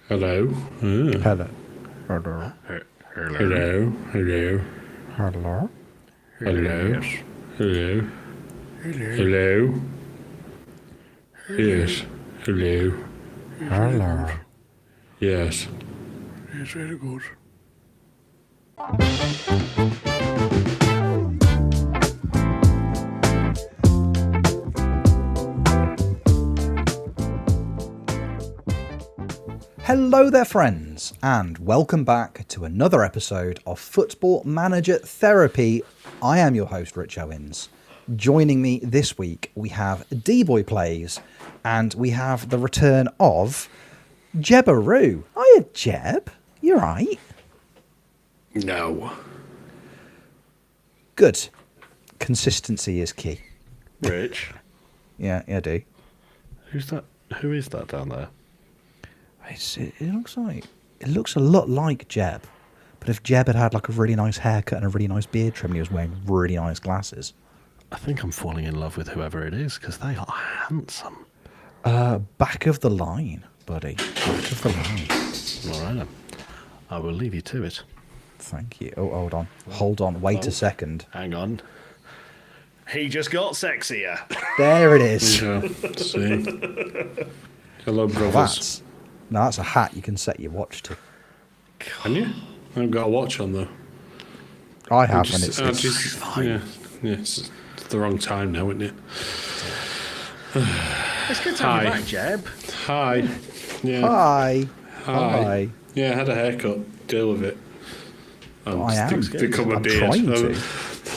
Hello. Hello. Hello. Hello. Hello. Hello. Hello. Hello. Hello. Yes. Hello. Hello. Yes. Yes, very good. Hello there, friends, and welcome back to another episode of Football Manager Therapy. I am your host, Rich Owens. Joining me this week, we have D-Boy Plays, and we have the return of Jebaroo. Hiya, Jeb. You right? No. Good. Consistency is key. Rich, Yeah, I do. who's that? Who is that down there? It looks a lot like Jeb, but if Jeb had like a really nice haircut and a really nice beard trim, and he was wearing really nice glasses. I think I'm falling in love with whoever it is because they are handsome. Back of the line, buddy. Back of the line. All right, then. I will leave you to it. Thank you. Oh, hold on. Wait a second. Hang on. He just got sexier. There it is. Yeah. See. Hello, brothers. That's a hat you can set your watch to. Can you? I haven't got a watch on though. I have, and Just- it's fine. Yeah. It's the wrong time now, isn't it? It's good to have you Hi. back, Jeb. Hi. Yeah. Hi. Hi. Yeah, I had a haircut. Deal with it. I am. Become a I'm beard. trying to.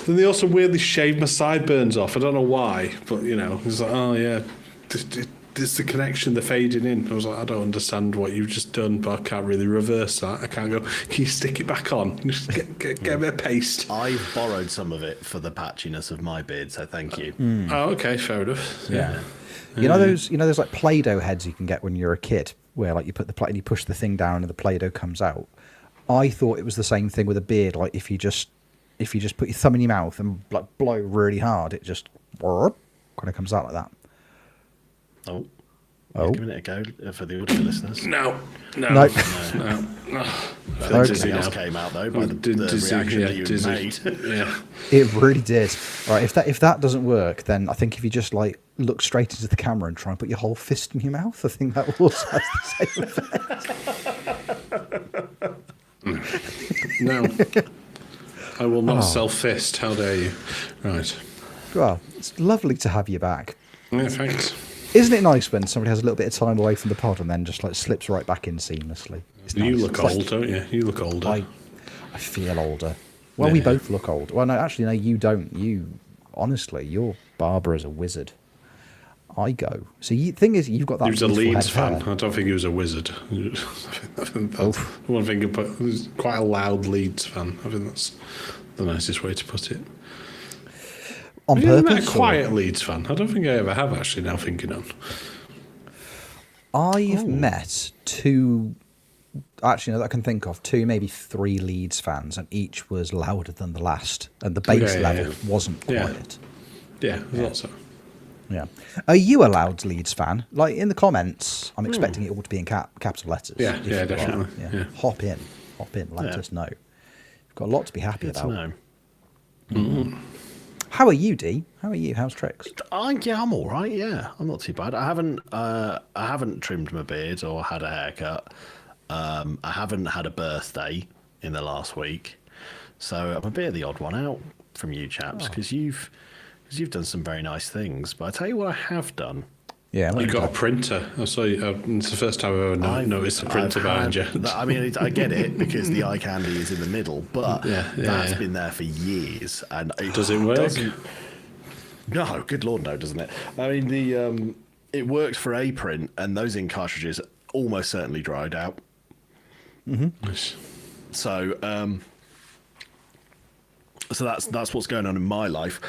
Then they also weirdly shaved my sideburns off. I don't know why, but you know, it's like, oh yeah, there's the connection. They're fading in. I was like, I don't understand what you've just done, but I can't really reverse that. I can't go. Can you stick it back on? Just get a bit of paste. I've borrowed some of it for the patchiness of my beard, so thank you. Oh, okay, fair enough. Yeah. You know those like Play-Doh heads you can get when you're a kid, where like you put the play and you push the thing down and the Play-Doh comes out. I thought it was the same thing with a beard. Like if you just put your thumb in your mouth and like blow really hard, it just kind of comes out like that. Oh. Oh. Giving it a go for the audio listeners. No. No. Something else came out though by the reaction that you made. Yeah. It really did. Right, if that doesn't work, then I think if you just like look straight into the camera and try and put your whole fist in your mouth, I think that will also have the same effect. No. I will not self-fist. How dare you? Right. Well, it's lovely to have you back. Yeah, thanks. Isn't it nice when somebody has a little bit of time away from the pod and then just like slips right back in seamlessly? It's You nice. look It's like- old, don't you? You look older. I feel older. Well, we Yeah. both look old. Well, no, actually, no, you don't. Honestly, your barber is a wizard. I go. So thing is, you've got that. He was a beautiful Leeds head fan. hair. I don't think he was a wizard. I think that's one thing. He was quite a loud Leeds fan. I think that's the nicest way to put it. On Have you ever met purpose. a quiet Leeds fan? I don't think I ever have actually. Now thinking on. I've met two. Actually, no, that I can think of two, maybe three Leeds fans, and each was louder than the last, and the bass Yeah, level yeah. wasn't Yeah. quiet. Yeah, I thought so. Yeah. Are you a loud Leeds fan? Like in the comments, I'm expecting it all to be in capital letters. Yeah, if yeah, you are. definitely, yeah. Hop in. Let Yeah. us know. You've got a lot to be happy Good to about. know. How are you, D? How are you? How's tricks? Yeah, I'm all right. Yeah, I'm not too bad. I haven't trimmed my beard or had a haircut. I haven't had a birthday in the last week, so I'm a bit of the odd one out from you chaps because you've done some very nice things. But I tell you what, I have done. Yeah, You got a printer. I saw you. It's the first time I've ever noticed the printer behind you. I mean, I get it because the eye candy is in the middle, but that's yeah. been there for years. And Does it work? doesn't- No, good lord, no, doesn't it? I mean, it worked for a print, and those ink cartridges almost certainly dried out. Nice. So, so that's what's going on in my life.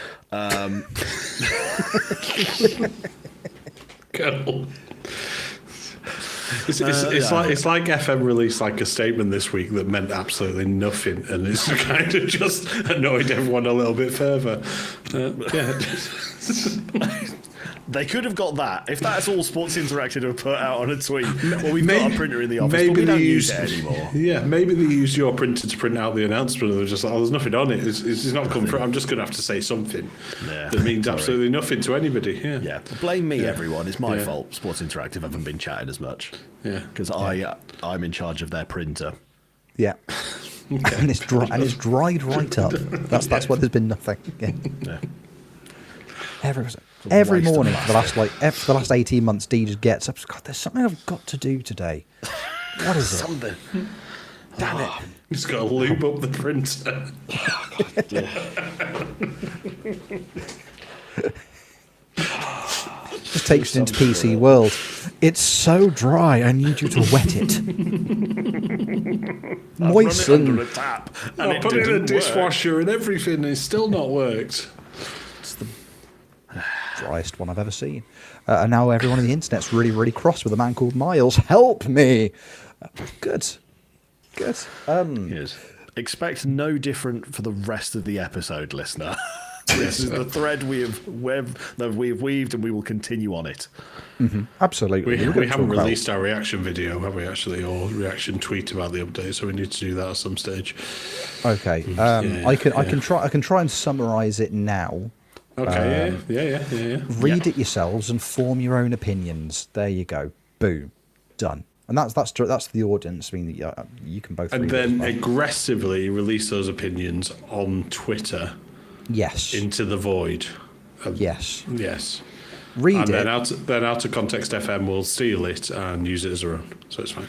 Cool. It's like FM released like a statement this week that meant absolutely nothing, and it's kind of just annoyed everyone a little bit further. Yeah. They could have got that. If that's all Sports Interactive have put out on a tweet, well, we've got a printer in the office, but we don't use it anymore. Yeah, maybe they use your printer to print out the announcement. They're just like, oh, there's nothing on it. It's not come through. I'm just going to have to say something that means absolutely nothing to anybody. Yeah. Blame me, everyone. It's my fault. Sports Interactive haven't been chatting as much. Yeah. Because I'm in charge of their printer. Yeah. And it's dried right up. That's why there's been nothing. Yeah. Every morning for the last 18 months, Dee just gets up. God, there's something I've got to do today. What is it? Something. Damn it! He's got to lube up the printer. Just takes it into PC world. It's so dry. I need you to wet it. Moisten. Under a tap. And I put it in a dishwasher and everything, and it's still not worked. It's the driest one I've ever seen. And now everyone on the internet's really, really cross with a man called Miles. Help me! Good. Yes. Expect no different for the rest of the episode, listener. This is the thread we have weaved, and we will continue on it. Mm-hmm. Absolutely. We haven't released our reaction video, have we, actually, or reaction tweet about the update, so we need to do that at some stage. Okay. I can try and summarise it now. Okay, yeah. Read it yourselves and form your own opinions. There you go. Boom. Done. And that's the audience. I mean, you can both. And read then it as well. aggressively release those opinions on Twitter. Yes. Into the void. Yes. Read it. And then out of context FM will steal it and use it as their own. So it's fine.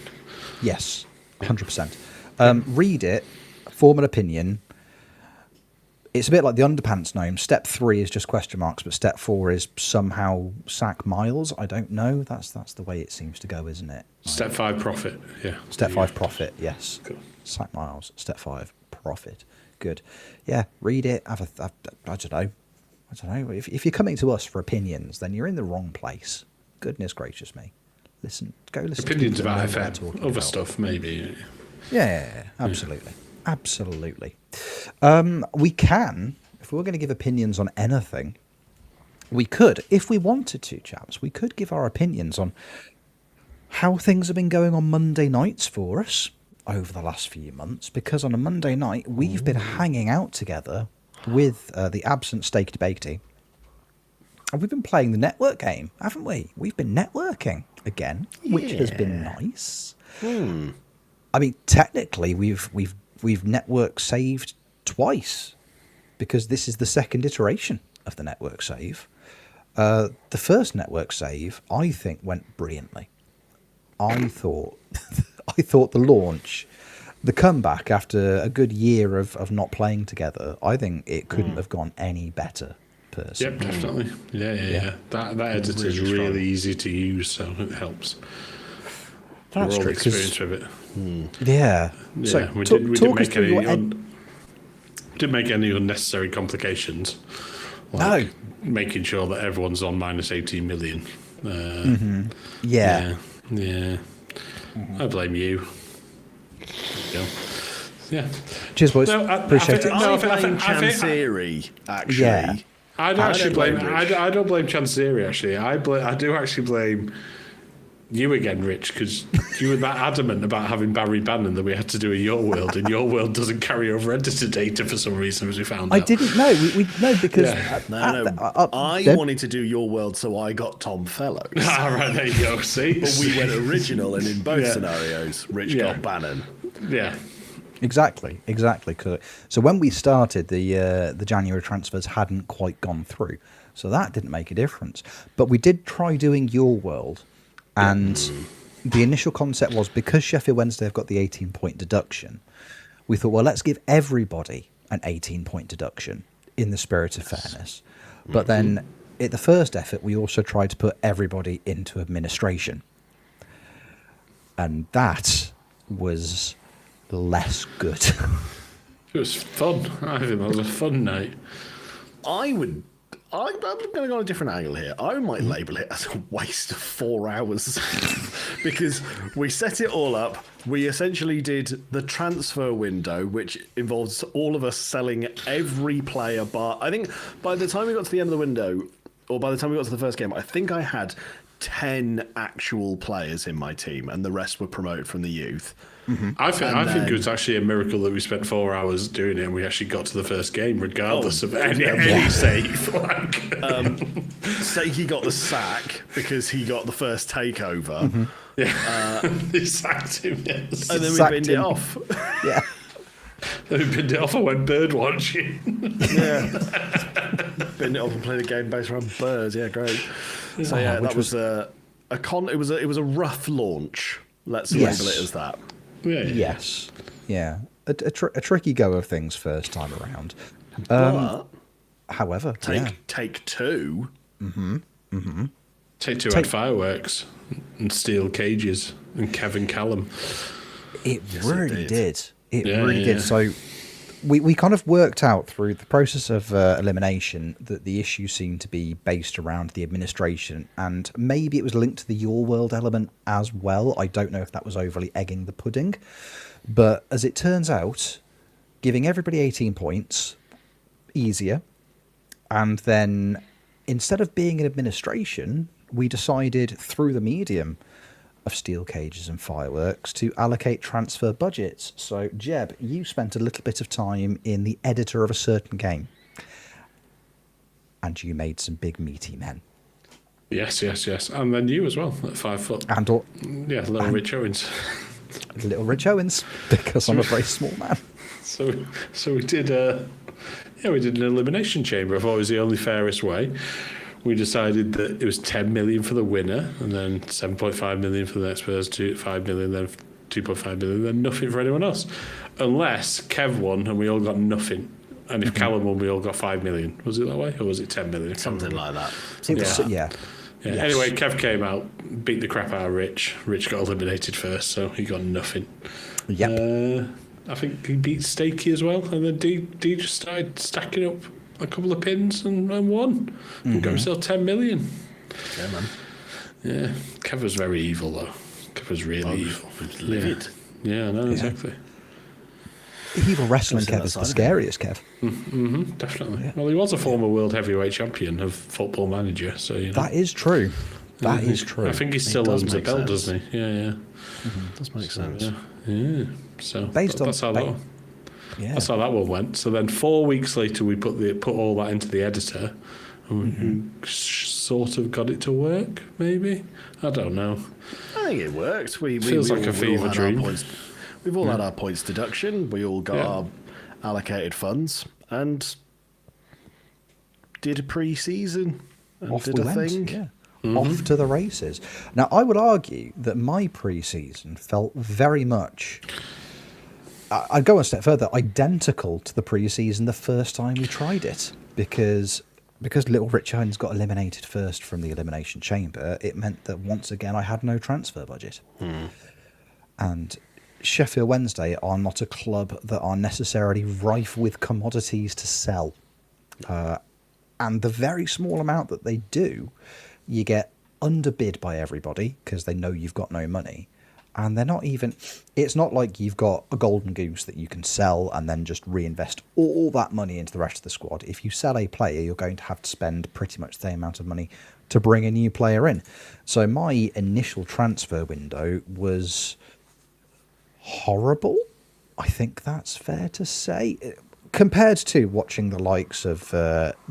Yes. 100%. Read it. Form an opinion. It's a bit like the underpants gnome. Step 3 is just question marks, but step 4 is somehow sack Miles. I don't know. That's the way it seems to go, isn't it? Step 5 profit. Yeah. Step 5 profit. Yes. Cool. Sack Miles. Step 5 profit. Good. Yeah. Read it. I don't know. If you're coming to us for opinions, then you're in the wrong place. Goodness gracious me. Go listen. Opinions to about FM. other stuff, maybe. Yeah. Absolutely. Absolutely. We can, if we were going to give opinions on anything, we could, if we wanted to, chaps, we could give our opinions on how things have been going on Monday nights for us over the last few months, because on a Monday night, we've been hanging out together with the absent Steaky Bakety. And we've been playing the network game, haven't we? We've been networking again, which has been nice. I mean, technically, we've network saved twice, because this is the second iteration of the network save. The first network save, I think, went brilliantly. I thought the launch, the comeback after a good year of not playing together, I think it couldn't have gone any better, personally. Yep, definitely. Yeah. That editor is really easy to use, so it helps. That's We're all true. experienced with it. Yeah. So we talk didn't us make through any didn't make any unnecessary complications. Like making sure that everyone's on minus 18 million. Yeah. I blame you. There you go. Yeah. Cheers, boys. No, Appreciate it. I blame Chancery, actually. Yeah. I don't blame Chancery, actually. I do actually blame you again, Rich, because you were that adamant about having Barry Bannon that we had to do in your world, and your world doesn't carry over editor data for some reason, as we found out. I didn't know. We no, because I wanted to do your world, so I got Tom Fellows. Right, there you go. See, but we went original, and in both scenarios, Rich got Bannon. Yeah. Exactly. So when we started, the January transfers hadn't quite gone through, so that didn't make a difference. But we did try doing your world, and the initial concept was, because Sheffield Wednesday have got the 18-point deduction, we thought, well, let's give everybody an 18-point deduction in the spirit of fairness. But then at the first effort, we also tried to put everybody into administration, and that was less good. It was fun. I think that was a fun night. I'm going to go on a different angle here. I might label it as a waste of 4 hours because we set it all up. We essentially did the transfer window, which involves all of us selling every player bar. I think by the time we got to the end of the window, or by the time we got to the first game, I think I had 10 actual players in my team, and the rest were promoted from the youth. I think it was actually a miracle that we spent 4 hours doing it and we actually got to the first game, regardless of any save. Like, Steaky got the sack because he got the first takeover. he sacked him, yes. And then we Sacked binned him. it off. Yeah. Then we binned it off and went bird watching. Yeah. Binned it off and played a game based around birds. Yeah, great. So yeah, which that was a it was a rough launch. Let's Yes. label it as that. Yeah. Yes. Yeah. A tricky go of things first time around. But However, take two. Take Two had fireworks and steel cages and Kevin Callum. it really it did. It Yeah, really yeah. did. So we kind of worked out through the process of elimination that the issue seemed to be based around the administration, and maybe it was linked to the Your World element as well. I don't know if that was overly egging the pudding, but as it turns out, giving everybody 18 points easier, and then instead of being an administration, we decided through the medium of steel cages and fireworks to allocate transfer budgets. So, Jeb, you spent a little bit of time in the editor of a certain game, and you made some big meaty men. Yes. And then you as well, at 5 foot. And Yeah, little Rich Owens. little Rich Owens, because I'm a very small man. So we did we did an elimination chamber. I thought it was the only fairest way. We decided that it was 10 million for the winner, and then 7.5 million for the next person, 5 million, then 2.5 million, then nothing for anyone else, unless Kev won and we all got nothing. And if Callum won, we all got 5 million. Was it that way, or was it 10 million? Something like that. It was, Yeah. Yes. Anyway, Kev came out, beat the crap out of Rich. Rich got eliminated first, so he got nothing. Yep. I think he beat Steaky as well, and then D just started stacking up a couple of pins and won. And got himself 10 million. Yeah, man. Yeah, Kev was very evil though. Kev was really evil. Livid. Yeah, I know, exactly. Evil wrestling I've seen Kev that is the side. scariest Kev. Definitely. Well, he was a former world heavyweight champion of Football Manager, so you know. That is true. That is true. I think he still does owns the make belt, sense. doesn't he? Yeah. Does make sense. Yeah. So Based on- that's how that ba- one. Yeah. That's how that one went. So then 4 weeks later, we put all that into the editor, and we sort of got it to work. Maybe, I don't know. I think it worked. We Feels we like a all fever had our dream. points. We've all had our points deduction. We all got Yeah. our allocated funds and did a pre-season and Off did we a went, thing. yeah. Off to the races. Now, I would argue that my pre-season felt very much, I'd go one step further, identical to the pre-season the first time we tried it, because Little Rich Owens got eliminated first from the Elimination Chamber. It meant that once again I had no transfer budget. And Sheffield Wednesday are not a club that are necessarily rife with commodities to sell. And the very small amount that they do, you get underbid by everybody because they know you've got no money. And they're not even, it's not like you've got a golden goose that you can sell and then just reinvest all that money into the rest of the squad. If you sell a player, you're going to have to spend pretty much the same amount of money to bring a new player in. So my initial transfer window was horrible. I think that's fair to say. Compared to watching the likes of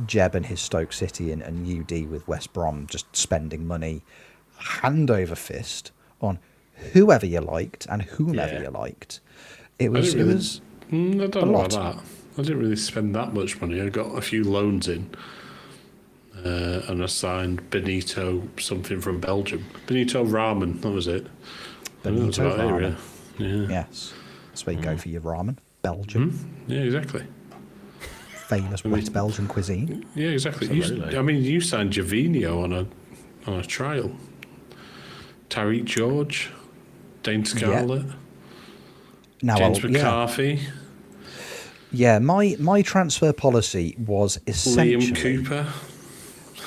Jeb and his Stoke City and UD with West Brom just spending money hand over fist on whoever you liked and whomever Yeah. you liked. It was I don't a know lot. about that. I didn't really spend that much money. I got a few loans in, and I signed Benito something from Belgium. Benito Ramen, that was it. Benito That was about it, Ramen. really. Yeah. Yes. That's where you go for your ramen. Belgium. Yeah, exactly. Famous West Belgian cuisine. Yeah, exactly. Absolutely. You signed Javinho on a trial. Tariq George, Dane Scarlett, Now, James yeah. McCarthy, Yeah, my transfer policy was essentially Liam Cooper.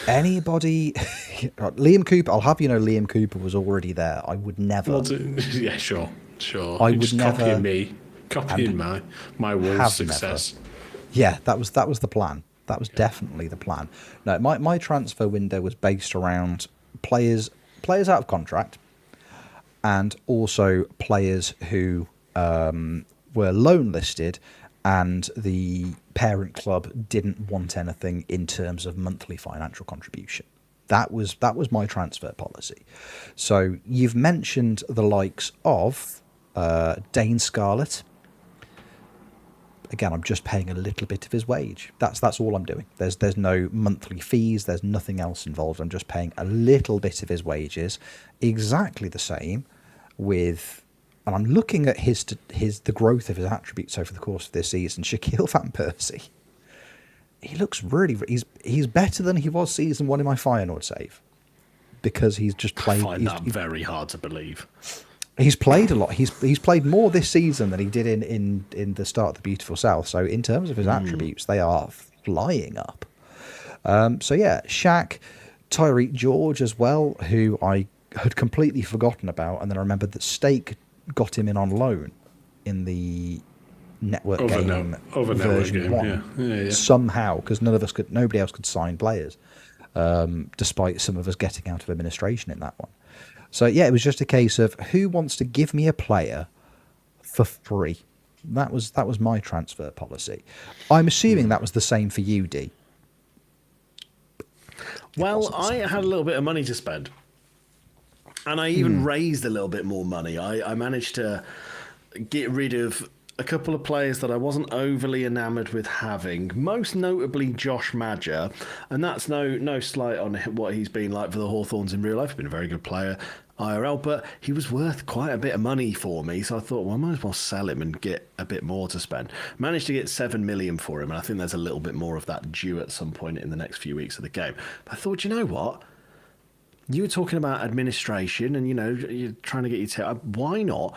anybody. Liam Cooper. I'll have you know, Liam Cooper was already there. I would never Yeah, sure. I You're would just never- copying my Wolves have success. Yeah, that was the plan. That was definitely the plan. No, my transfer window was based around players out of contract, and also players who were loan listed, and the parent club didn't want anything in terms of monthly financial contribution. That was my transfer policy. So you've mentioned the likes of Dane Scarlett. Again, I'm just paying a little bit of his wage. That's all I'm doing. There's no monthly fees. There's nothing else involved. I'm just paying a little bit of his wages. Exactly the same with, and I'm looking at the growth of his attributes over the course of this season. Shaquille Van Persie. He looks really. He's better than he was season 1 in my Feyenoord save, because he's just played. I find that very hard to believe. He's played a lot. He's played more this season than he did in the start of the Beautiful South. So in terms of his attributes, they are flying up. So yeah, Shaq, Tyreek George as well, who I had completely forgotten about, and then I remembered that Steak got him in on loan in the network game version 1 yeah. somehow, because nobody else could sign players, despite some of us getting out of administration in that one. So yeah, it was just a case of who wants to give me a player for free. That was my transfer policy. I'm assuming that was the same for you, D. Well, I had a little bit of money to spend, and I even raised a little bit more money. I managed to get rid of a couple of players that I wasn't overly enamoured with having, most notably Josh Madger, and that's no slight on what he's been like for the Hawthorns in real life. He's been a very good player IRL, but he was worth quite a bit of money for me, so I thought, well, I might as well sell him and get a bit more to spend. Managed to get 7 million for him, and I think there's a little bit more of that due at some point in the next few weeks of the game. But I thought, you know what? You were talking about administration and, you're trying to get your tail. Why not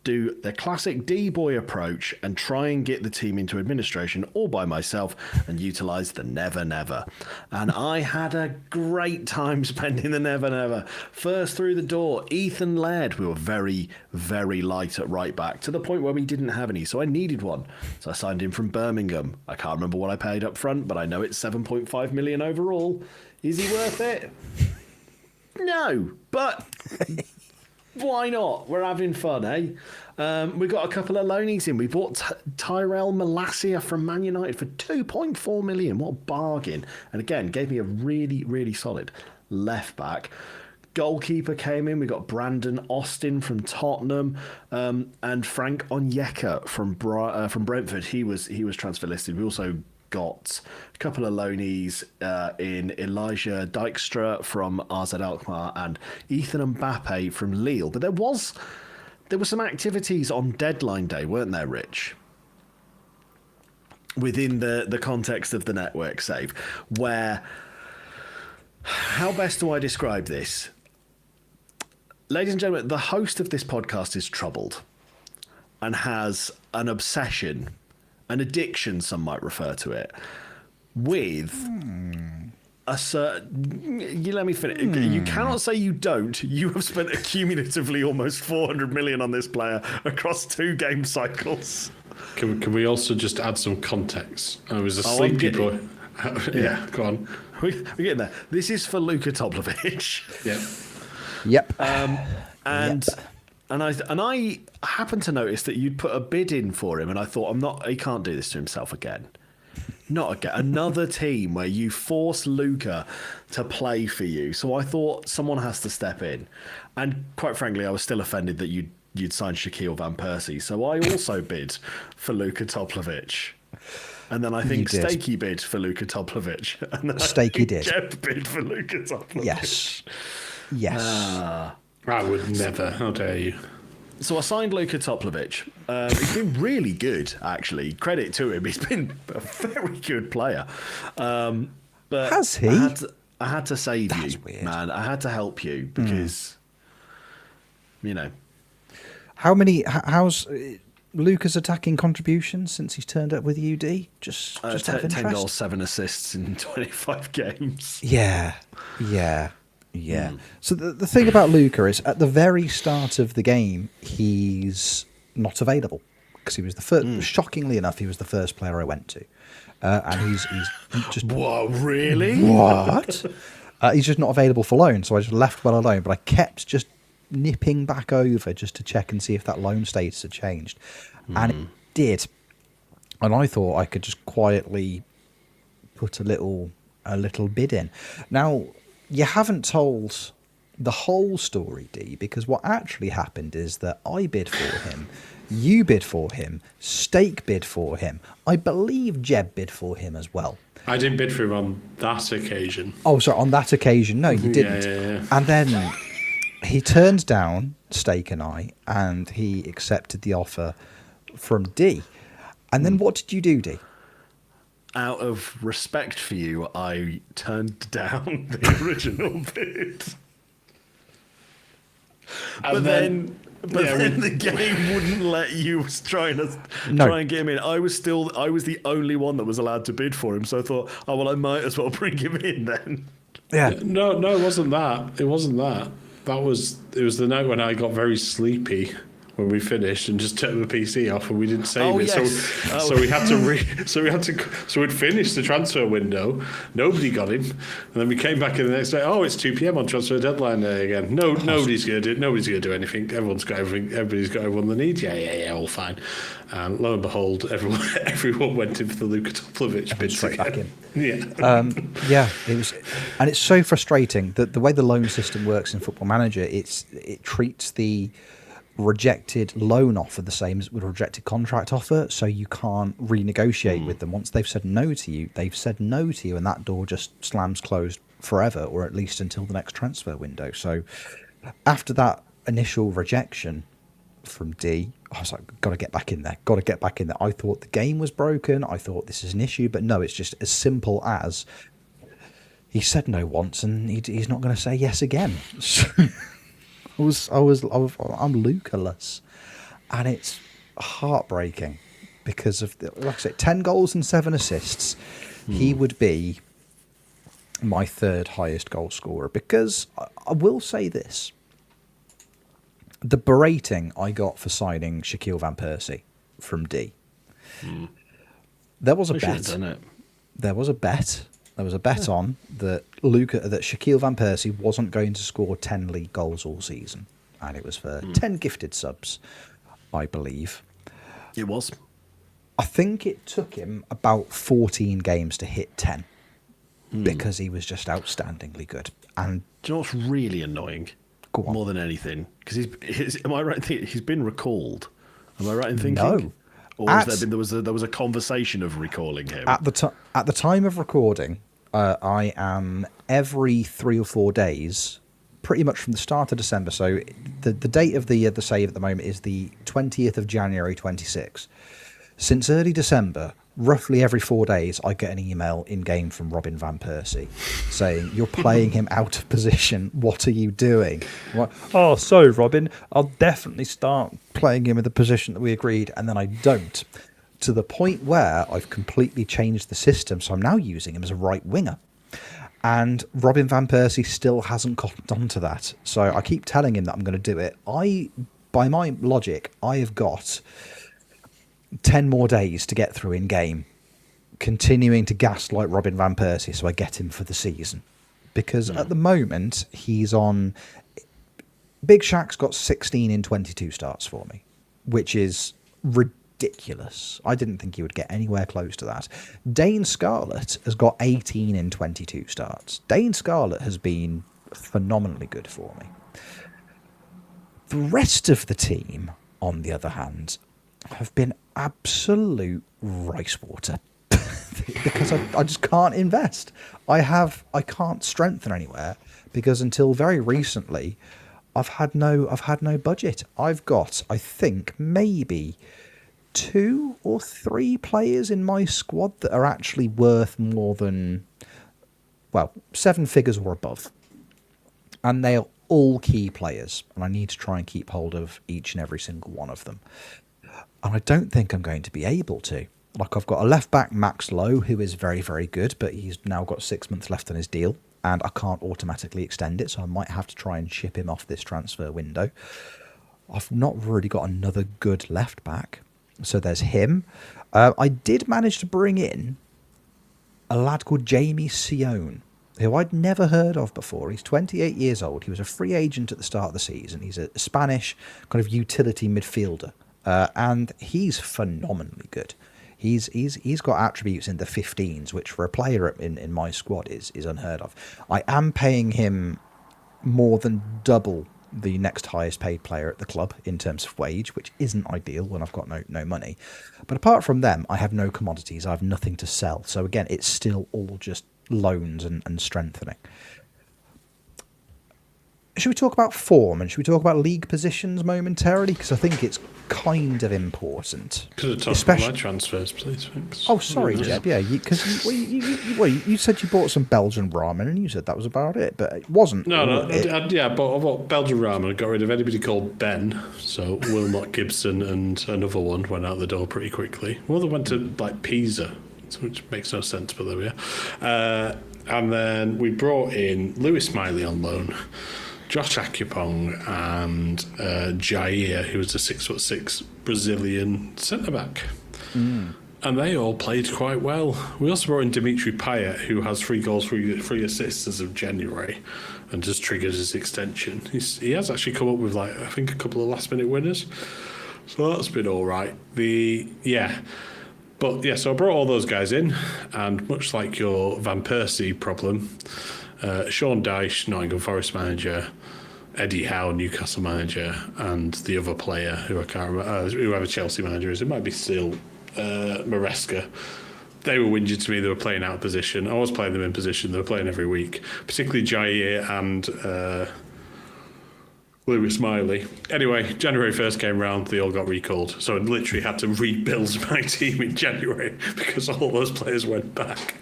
do the classic D-boy approach and try and get the team into administration all by myself and utilise the never never? And I had a great time spending the never never. First through the door, Ethan Laird. We were very, very light at right back, to the point where we didn't have any, so I needed one. So I signed him from Birmingham. I can't remember what I paid up front, but I know it's 7.5 million overall. Is he worth it? No, but why not? We're having fun, eh? We got a couple of loanies in. We bought Tyrell Malacia from Man United for 2.4 million. What a bargain. And again, gave me a really, really solid left back. Goalkeeper came in. We got Brandon Austin from Tottenham, and Frank Onyeka from Brentford. He was transfer listed. We also got a couple of loanies in Elijah Dijkstra from AZ Alkmaar and Ethan Mbappe from Lille. But there were some activities on deadline day, weren't there, Rich? Within the context of the network save, where, how best do I describe this? Ladies and gentlemen, the host of this podcast is troubled and has an obsession, an addiction, some might refer to it, with a certain... You let me finish. You cannot say you don't. You have spent cumulatively almost 400 million on this player across 2 game cycles. Can we also just add some context? I was a sleepy boy. Yeah, go on. We're getting there. This is for Luka Toplovic. Yeah. Yep. And I happened to notice that you'd put a bid in for him, and I thought, he can't do this to himself again. Not again. Another team where you force Luka to play for you. So I thought someone has to step in. And quite frankly, I was still offended that you'd signed Shaquille Van Persie. So I also bid for Luka Toplovic. And then I think Steaky bid for Luka Toplovic. And then Steaky did. Jeff bid for Luka Toplovic. Yes. I would never. How dare you? So I signed Luka Toplovic. He's been really good, actually. Credit to him. He's been a very good player. But Has he? I had to save That's you, weird. man. I had to help you because, How's Luca's attacking contributions since he's turned up with UD? Just out of 10 interest? goals, 7 assists in 25 games. Yeah. So the thing about Luca is, at the very start of the game, he's not available because he was the first. Shockingly enough, he was the first player I went to, and he's just Whoa, really? what? He's just not available for loan, so I just left well alone. But I kept just nipping back over just to check and see if that loan status had changed, and it did. And I thought I could just quietly put a little bid in. Now, you haven't told the whole story, D, because what actually happened is that I bid for him, you bid for him, Steak bid for him. I believe Jeb bid for him as well. I didn't bid for him on that occasion. Oh, sorry, on that occasion, no, you didn't. Yeah. And then he turned down Steak and I, and he accepted the offer from D. And then what did you do, D? Out of respect for you, I turned down the original bid. But then the game wouldn't let you try and get him in. I was the only one that was allowed to bid for him, so I thought, oh well, I might as well bring him in then. Yeah. No, it wasn't that. It wasn't that. It was the night when I got very sleepy when we finished and just turned the PC off and we didn't save it. Yes. So we had to we'd finished the transfer window. Nobody got him, and then we came back in the next day. Oh, it's 2 p.m. on transfer deadline day again. Nobody's gonna do anything. Everyone's got everything. Everybody's got everyone they need. Yeah, all fine. And lo and behold, everyone went in for the Luka Toplivic bid straight back in. Yeah. Yeah, it was, and it's so frustrating that the way the loan system works in Football Manager, it treats the rejected loan offer the same as with a rejected contract offer, so you can't renegotiate with them. Once they've said no to you, and that door just slams closed forever, or at least until the next transfer window. So after that initial rejection from D, I was like, gotta get back in there. I thought the game was broken. I thought this is an issue, but no, it's just as simple as he said no once and he's not going to say yes again. So I'm Luca-less, and it's heartbreaking because of like I said, 10 goals and 7 assists. He would be my third highest goal scorer, because I will say this: the berating I got for signing Shaquille Van Persie from D. There was a bet. There was a bet on that that Shaquille Van Persie wasn't going to score 10 league goals all season, and it was for 10 gifted subs, I believe. It was. I think it took him about 14 games to hit 10 because he was just outstandingly good. And do you know what's really annoying? Go on. More than anything, because am I right in thinking he's been recalled? Am I right in thinking? No. Or there was a conversation of recalling him at the time of recording. I am every 3 or 4 days, pretty much from the start of December. So the date of the save at the moment is the 20th of January 26. Since early December, roughly every 4 days, I get an email in game from Robin Van Persie saying, "You're playing him out of position. What are you doing?" I'm like, "Oh, so Robin, I'll definitely start playing him in the position that we agreed," and then I don't. To the point where I've completely changed the system, so I'm now using him as a right winger. And Robin Van Persie still hasn't gotten onto that. So I keep telling him that I'm going to do it. By my logic, I have got 10 more days to get through in game, continuing to gaslight Robin Van Persie so I get him for the season. Because at the moment, he's on... Big Shaq's got 16 in 22 starts for me, which is ridiculous. I didn't think he would get anywhere close to that. Dane Scarlett has got 18 in 22 starts. Dane Scarlett has been phenomenally good for me. The rest of the team, on the other hand, have been absolute rice water because I just can't invest. I can't strengthen anywhere because until very recently, I've had no budget. I've got, I think, maybe 2 or 3 players in my squad that are actually worth more than, 7 figures or above. And they are all key players, and I need to try and keep hold of each and every single one of them. And I don't think I'm going to be able to. Like, I've got a left-back, Max Lowe, who is very, very good, but he's now got 6 months left on his deal, and I can't automatically extend it, so I might have to try and ship him off this transfer window. I've not really got another good left-back. So there's him. I did manage to bring in a lad called Jamie Sion, who I'd never heard of before. He's 28 years old. He was a free agent at the start of the season. He's a Spanish kind of utility midfielder, and he's phenomenally good. He's got attributes in the 15s, which for a player in my squad is unheard of. I am paying him more than double the next highest paid player at the club in terms of wage, which isn't ideal when I've got no money. But apart from them, I have no commodities. I have nothing to sell. So again, it's still all just loans and strengthening. Should we talk about form and should we talk about league positions momentarily? Because I think it's kind of important. Could have talked about my transfers, please. Thanks. Oh, sorry, Jeb. Yeah, because you said you bought some Belgian ramen and you said that was about it, but it wasn't. No. I bought Belgian ramen. I got rid of anybody called Ben. So Wilmot Gibson and another one went out the door pretty quickly. Well, they went to like Pisa, which makes no sense, but there we are. And then we brought in Lewis Smiley on loan, Josh Akupong and Jair, who was a 6'6" Brazilian centre-back. And they all played quite well. We also brought in Dimitri Payet, who has 3 goals, 3 assists as of January, and just triggered his extension. He has actually come up with, I think, a couple of last-minute winners. So that's been all right. So I brought all those guys in, and much like your Van Persie problem, Sean Dyche, Nottingham Forest manager, Eddie Howe, Newcastle manager, and the other player who I can't remember, whoever Chelsea manager is, it might be still Maresca. They were whinging to me. They were playing out of position. I was playing them in position. They were playing every week, particularly Jair and Lewis Smiley. Anyway, January 1st came round, they all got recalled. So I literally had to rebuild my team in January because all those players went back.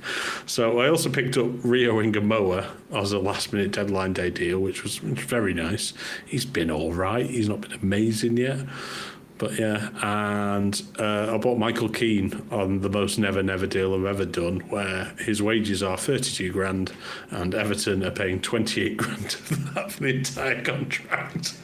So I also picked up Rio Ingamoa as a last-minute deadline day deal, which was very nice. He's been all right. He's not been amazing yet. But yeah, and I bought Michael Keane on the most never deal I've ever done, where his wages are 32 grand and Everton are paying 28 grand of that for the entire contract.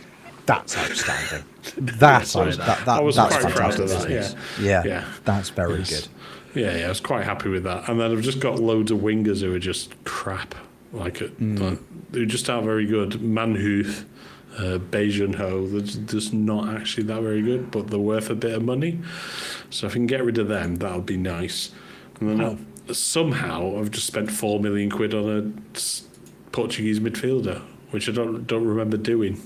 That's outstanding. That's quite proud of that. Yeah, that's very good. Yeah, I was quite happy with that. And then I've just got loads of wingers who are just crap, who just aren't very good. Manhuth. Beijing Ho, they're just not actually that very good, but they're worth a bit of money. So if I can get rid of them, that would be nice. And then somehow I've just spent 4 million quid on a Portuguese midfielder, which I don't remember doing.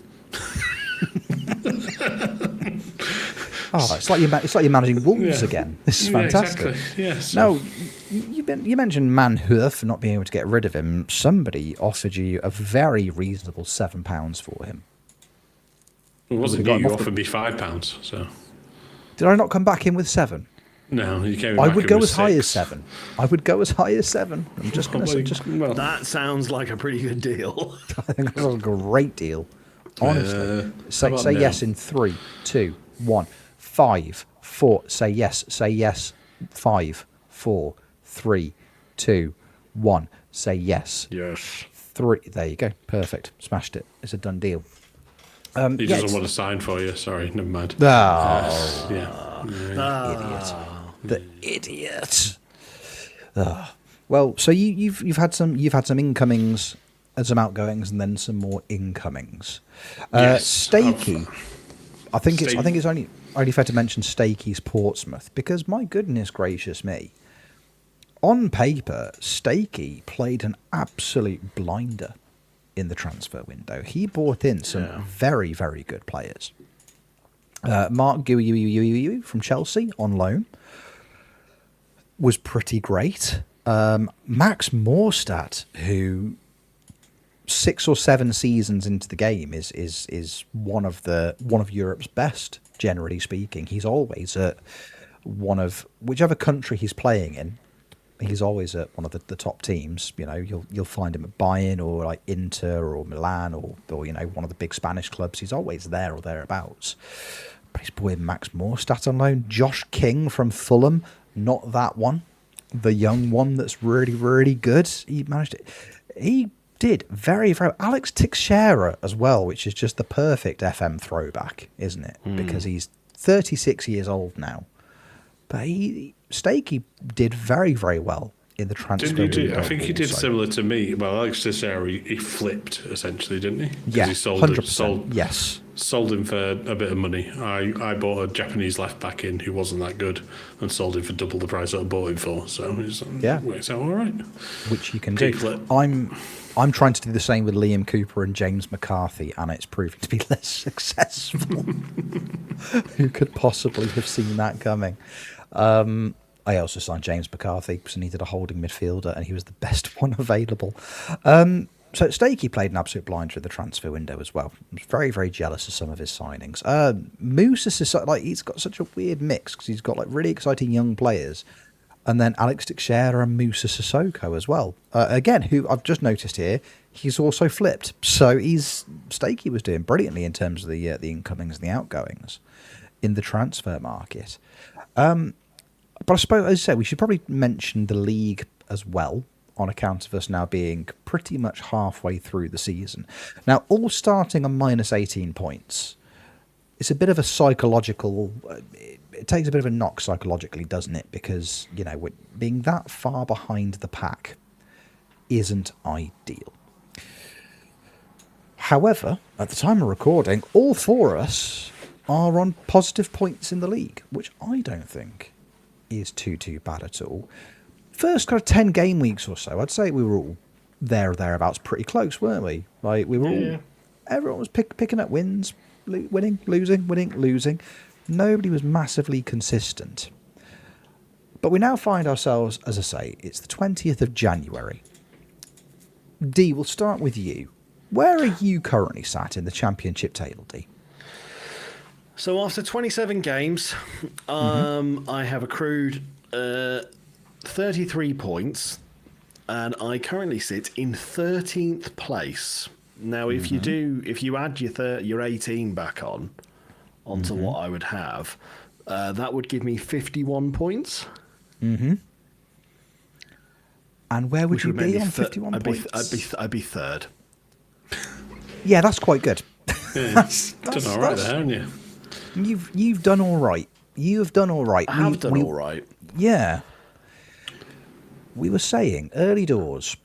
It's like you're managing Wolves again. This is fantastic. Yeah, exactly. Yeah, so. Now, you mentioned Manhoef not being able to get rid of him. Somebody offered you a very reasonable £7 for him. It wasn't you. You offered me £5. So did I not come back in with 7? No, you came. I would go as high as 7. I would go as high as 7. I'm just going to say, that sounds like a pretty good deal. I think that's a great deal. Honestly, say yes in 3, 2, 1, 5, 4. Say yes. 5, 4, 3, 2, 1. Say yes. Yes. 3. There you go. Perfect. Smashed it. It's a done deal. He doesn't want to sign for you. Sorry, never mind. Idiot. The idiot. Well, so you've had some incomings and some outgoings, and then some more incomings. Yes. Steaky. I think it's only fair to mention Steaky's Portsmouth, because my goodness gracious me, on paper, Steaky played an absolute blinder in the transfer window. He brought in some very, very good players. Mark Guiu from Chelsea on loan was pretty great. Max Morstadt, who 6 or 7 seasons into the game is one of Europe's best, generally speaking. He's always at one of whichever country he's playing in. He's always at one of the top teams. You know, you'll find him at Bayern or like Inter or Milan or one of the big Spanish clubs. He's always there or thereabouts. But he's brought in Max Morstadt on loan. Josh King from Fulham, not that one, the young one that's really, really good. He managed it. He did very, very. Alex Teixeira as well, which is just the perfect FM throwback, isn't it? Because he's 36 years old now. But Steaky did very, very well in the transfer Didn't he window. I think he did also. similar to me. Well, Alex Teixeira, he flipped essentially, didn't he? 'Cause Yeah, he sold 100%. Yes. sold him for a bit of money. I bought a Japanese left back in who wasn't that good and sold him for double the price that I bought him for. So Yeah. works out all right. Which you can Keep do. flip. I'm trying to do the same with Liam Cooper and James McCarthy, and it's proving to be less successful. Who could possibly have seen that coming? I also signed James McCarthy because I needed a holding midfielder, and he was the best one available. So Steaky played an absolute blind through the transfer window as well. I was very, very jealous of some of his signings. Musa Sissoko, he's got such a weird mix because he's got really exciting young players, and then Alex Teixeira and Musa Sissoko as well. Again, who I've just noticed here, he's also flipped. So Steaky was doing brilliantly in terms of the incomings and the outgoings in the transfer market. But I suppose, as I say, we should probably mention the league as well, on account of us now being pretty much halfway through the season. Now, all starting on minus 18 points. It's a bit of a psychological... It takes a bit of a knock psychologically, doesn't it? Because, being that far behind the pack isn't ideal. However, at the time of recording, all four of us are on positive points in the league, which I don't think is too bad at all. First kind of 10 game weeks or so, I'd say we were all there or thereabouts, pretty close, weren't we? Like we were all, everyone was picking up wins, winning, losing. Nobody was massively consistent. But we now find ourselves, as I say, it's the 20th of January. D, we'll start with you. Where are you currently sat in the championship table, D? So after 27 games, I have accrued 33 points, and I currently sit in 13th place. Now, if you add your 18 back onto what I would have, that would give me 51 points. Mm-hmm. And where would you be on 51 points? I'd be third. Yeah, that's quite good. Yeah, that's done all right there, haven't you? You've done all right. You have done all right. I have done all right. Yeah. We were saying early doors,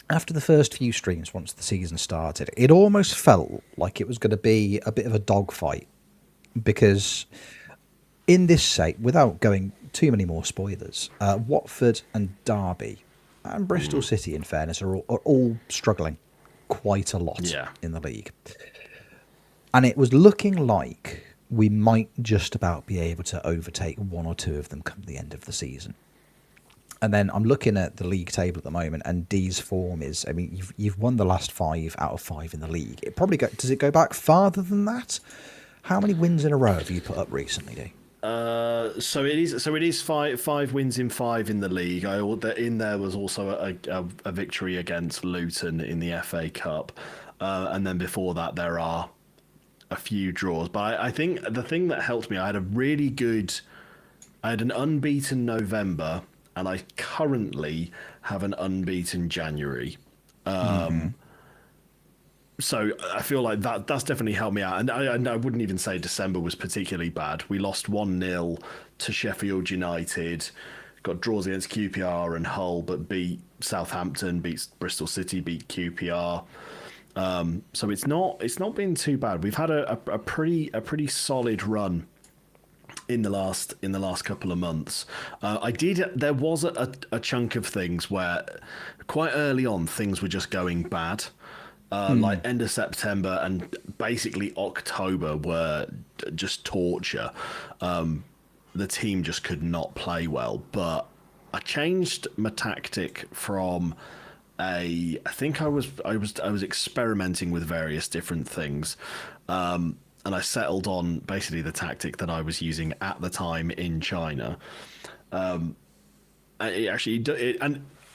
after the first few streams, once the season started, it almost felt like it was going to be a bit of a dogfight, because in this set, without going too many more spoilers, Watford and Derby and Bristol City, in fairness, are all struggling quite a lot in the league. And it was looking like we might just about be able to overtake one or two of them come the end of the season. And then I'm looking at the league table at the moment, and D's form is, you've won the last 5 out of 5 in the league. It probably does it go back farther than that? How many wins in a row have you put up recently, D? So it is five wins in 5 in the league. In there was also a victory against Luton in the FA Cup, and then before that there are a few draws. But I think the thing that helped me, I had an unbeaten November, and I currently have an unbeaten January. So I feel like that's definitely helped me out. And I wouldn't even say December was particularly bad. We lost 1-0 to Sheffield United, got draws against QPR and Hull, but beat Southampton, beat Bristol City, beat QPR. So it's not been too bad. We've had a pretty solid run in the last couple of months. There was a chunk of things where quite early on things were just going bad. Like end of September and basically October were just torture. The team just could not play well. But I changed my tactic from I think I was experimenting with various different things, and I settled on basically the tactic that I was using at the time in China.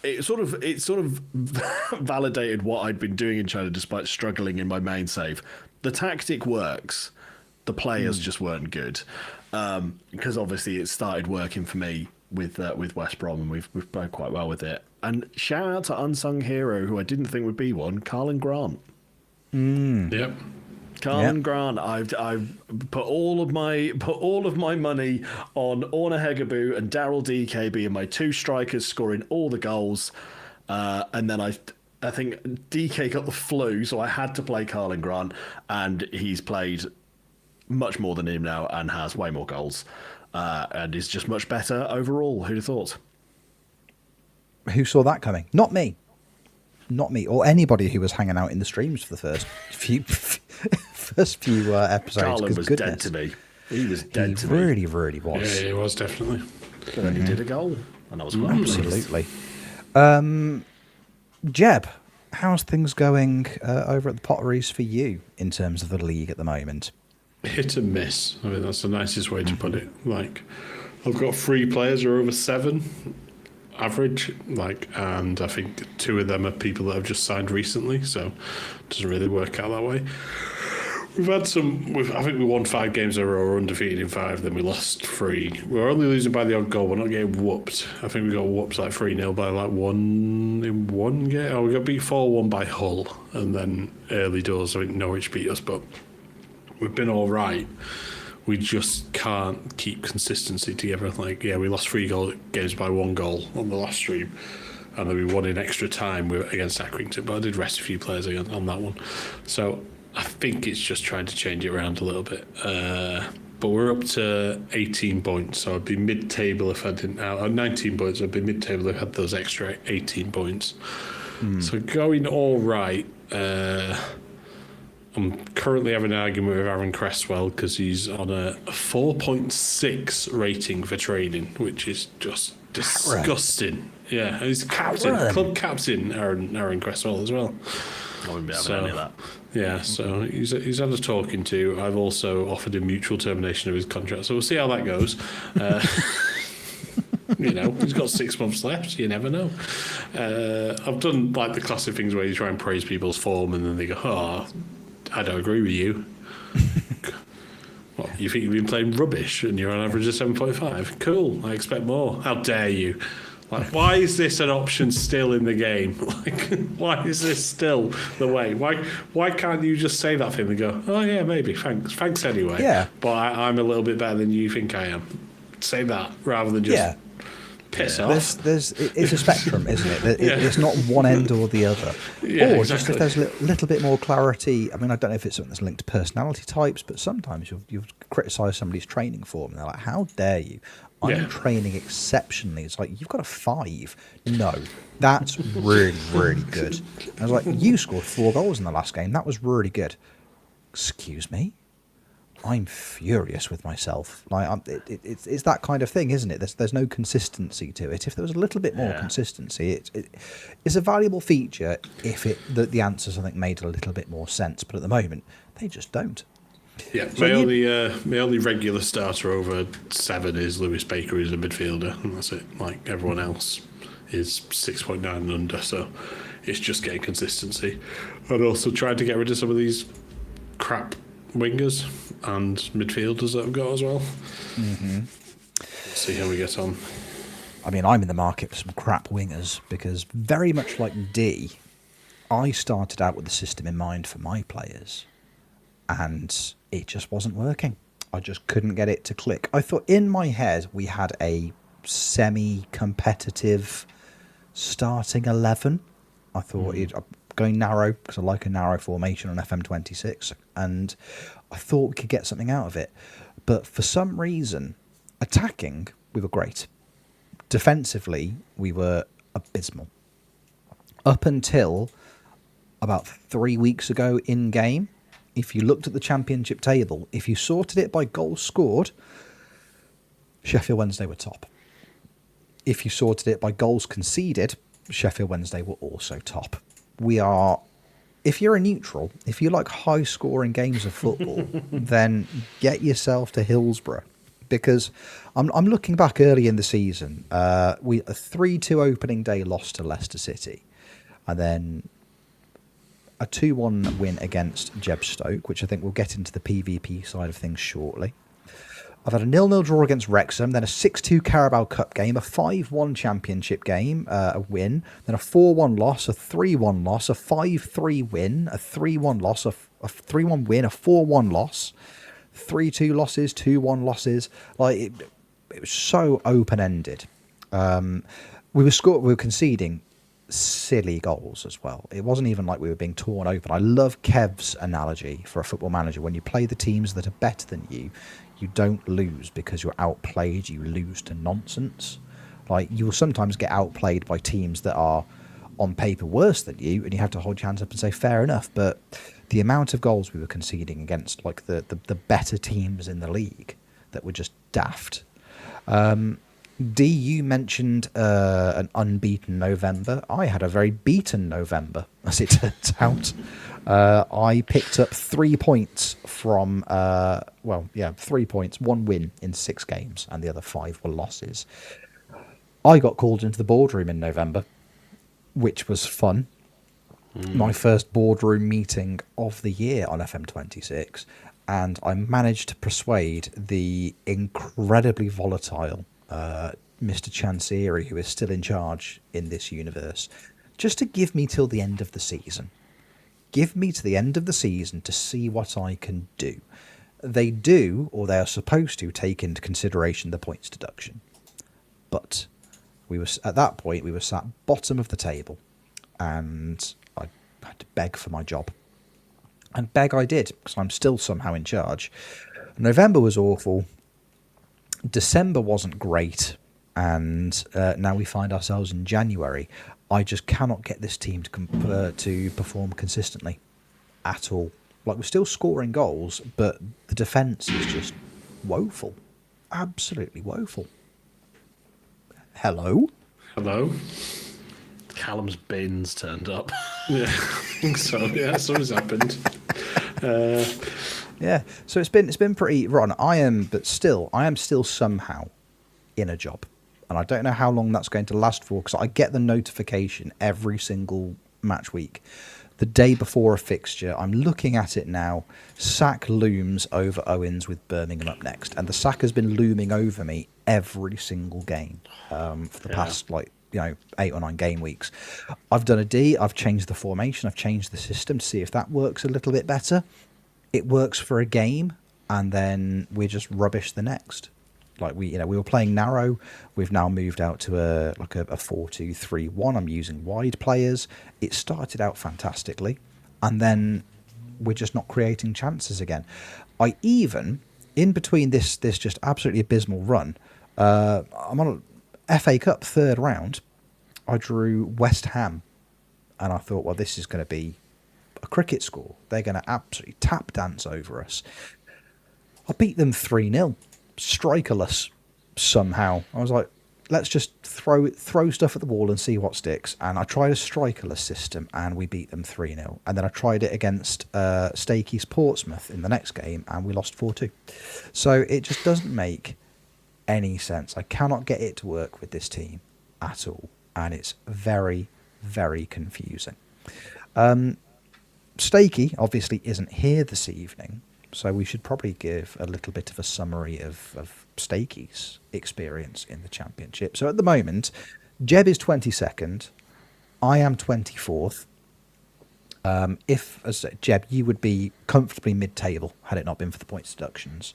It sort of validated what I'd been doing in China despite struggling in my main save. The tactic works. The players just weren't good, because obviously it started working for me with West Brom, and we've played quite well with it. And shout out to unsung hero who I didn't think would be one, Carlin Grant. Yep. Carlin Grant. I've put all of my money on Orna Hegaboo and Daryl DK being my two strikers, scoring all the goals, and then I think DK got the flu, so I had to play Carlin Grant, and he's played much more than him now and has way more goals, and is just much better overall. Who'd have thought? Who saw that coming? Not me. Not me, or anybody who was hanging out in the streams for the first few episodes. Carlin was goodness, dead to me. He was dead to me. He really was. Yeah, he was definitely. But then he did a goal, and I was quite pleased. Absolutely. Jeb, how's things going over at the Potteries for you in terms of the league at the moment? Hit and miss. I mean, that's the nicest way to put it. Like, I've got 3 players who are over 7 average, and I think 2 of them are people that have just signed recently, so it doesn't really work out that way. We've had I think we won 5 games in a row, we're undefeated in 5, then we lost 3. We're only losing by the odd goal, we're not getting whooped. I think we got whooped 3-0 by 1 in 1 game. Oh, we got beat 4-1 by Hull, and then early doors, I think Norwich beat us, but we've been all right. We just can't keep consistency together. We lost 3 games by 1 goal on the last stream, and then we won in extra time against Accrington, but I did rest a few players on that one. So I think it's just trying to change it around a little bit. But we're up to 18 points, so I'd be mid-table if I didn't have 19 points. I'd be mid-table if I had those extra 18 points. So going all right. I'm currently having an argument with Aaron Cresswell because he's on a 4.6 rating for training, which is just disgusting. Yeah, and he's captain, club captain, Aaron Cresswell as well. I wouldn't be having any of that. Yeah, so he's had a talking to. I've also offered him mutual termination of his contract, so we'll see how that goes. He's got 6 months left. You never know. I've done the classic things where you try and praise people's form, and then they go, "Oh, I don't agree with you." What, you think you've been playing rubbish and you're on average of 7.5? Cool, I expect more. How dare you? Why is this an option still in the game? Why is this still the way? Why can't you just say that thing and go, "Oh yeah, maybe, thanks anyway." Yeah. But I'm a little bit better than you think I am. Say that rather than just piss off. It's a spectrum, isn't it? It's not one end or the other. Yeah, or exactly. just if there's a little bit more clarity. I mean, I don't know if it's something that's linked to personality types, but sometimes you've criticised somebody's training form, and they're like, "How dare you? I'm training exceptionally." It's like, you've got a 5. No, that's really, really good. And I was like, "You scored 4 goals in the last game. That was really good." Excuse me? I'm furious with myself. It's that kind of thing, isn't it? There's no consistency to it. If there was a little bit more consistency, it's a valuable feature if the answers, I think, made a little bit more sense. But at the moment, they just don't. Yeah, So my only regular starter over 7 is Lewis Baker, who's a midfielder, and that's it. Everyone else is 6.9 and under, so it's just getting consistency. I'd also tried to get rid of some of these crap wingers and midfielders that I've got as well. Mm-hmm. See how we get on. I mean, I'm in the market for some crap wingers because, very much like D, I started out with the system in mind for my players, and it just wasn't working. I just couldn't get it to click. I thought in my head we had a semi-competitive starting 11. I thought going narrow because I like a narrow formation on FM26, and I thought we could get something out of it. But for some reason, attacking, we were great. Defensively, we were abysmal. Up until about 3 weeks ago in game, if you looked at the championship table, if you sorted it by goals scored, Sheffield Wednesday were top. If you sorted it by goals conceded, Sheffield Wednesday were also top. We are, if you're a neutral, if you like high-scoring games of football, then get yourself to Hillsborough. Because I'm looking back early in the season, we a 3-2 opening day loss to Leicester City, and then a 2-1 win against Jeb Stoke, which I think we'll get into the PvP side of things shortly. I've had a 0-0 draw against Wrexham, then a 6-2 Carabao Cup game, a 5-1 Championship game, a win, then a 4-1 loss, a 3-1 loss, a 5-3 win, a 3-1 loss, a 3-1 win, a 4-1 loss, 3-2 losses, 2-1 losses. Like it was so open-ended. We were conceding silly goals as well. It wasn't even like we were being torn open. I love Kev's analogy for a football manager. When you play the teams that are better than you, you don't lose because you're outplayed, you lose to nonsense. Like, you will sometimes get outplayed by teams that are on paper worse than you, and you have to hold your hands up and say fair enough. But the amount of goals we were conceding against like the better teams in the league that were just daft. D, you mentioned an unbeaten November. I had a very beaten November, as it turns out. I picked up 3 points from, 3 points, 1 win in 6 games, and the other 5 were losses. I got called into the boardroom in November, which was fun. My first boardroom meeting of the year on FM26, and I managed to persuade the incredibly volatile Mr. Chancery, who is still in charge in this universe, just to give me till the end of the season. Give me to the end of the season to see what I can do. They do, or they are supposed to, take into consideration the points deduction. But at that point, we were sat bottom of the table, and I had to beg for my job. And beg I did, because I'm still somehow in charge. November was awful. December wasn't great, and now we find ourselves in January. I just cannot get this team to perform consistently at all. Like, we're still scoring goals, but the defence is just woeful. Absolutely woeful. Hello? Hello? Callum's bins turned up. Yeah, I think so. Yeah, something's happened. Yeah, so it's been pretty rotten. I am still somehow in a job, and I don't know how long that's going to last for, because I get the notification every single match week, the day before a fixture. I'm looking at it now. Sack looms over Owens with Birmingham up next, and the sack has been looming over me every single game for the past 8 or 9 game weeks. I've done a D. I've changed the formation. I've changed the system to see if that works a little bit better. It works for a game, and then we're just rubbish the next. Like, we were playing narrow. We've now moved out to a 4-2-3-1. I'm using wide players. It started out fantastically, and then we're just not creating chances again. I even, in between this just absolutely abysmal run, I'm on a FA Cup 3rd round. I drew West Ham, and I thought, well, this is going to be a cricket score. They're going to absolutely tap dance over us. I beat them 3-0, strikerless somehow. I was like, let's just throw stuff at the wall and see what sticks. And I tried a strikerless system, and we beat them 3-0. And then I tried it against Steaky's Portsmouth in the next game, and we lost 4-2. So it just doesn't make any sense. I cannot get it to work with this team at all, and it's very, very confusing. Steaky obviously isn't here this evening, so we should probably give a little bit of a summary of Steaky's experience in the Championship. So at the moment, Jeb is 22nd, I am 24th. If, as I said, Jeb, you would be comfortably mid-table had it not been for the points deductions.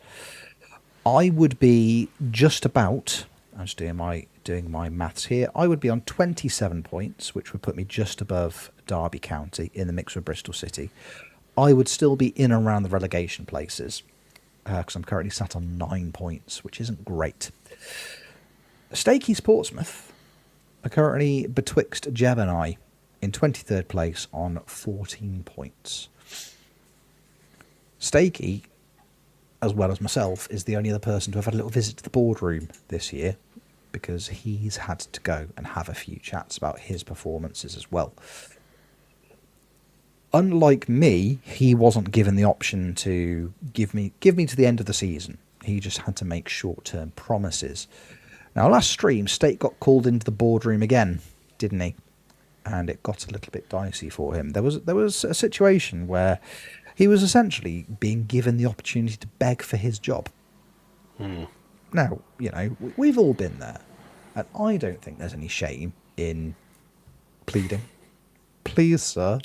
I would be just about, I'm just doing my maths here, I would be on 27 points, which would put me just above Derby County in the mix with Bristol City. I would still be in and around the relegation places, because I'm currently sat on 9 points, which isn't great. Steaky's Portsmouth are currently betwixt Jeb and I in 23rd place on 14 points. Steaky, as well as myself, is the only other person to have had a little visit to the boardroom this year, because he's had to go and have a few chats about his performances as well. Unlike me, he wasn't given the option to give me to the end of the season. He just had to make short-term promises. Now, last stream, State got called into the boardroom again, didn't he? And it got a little bit dicey for him. There was a situation where he was essentially being given the opportunity to beg for his job. Now, we've all been there, and I don't think there's any shame in pleading. Please, sir,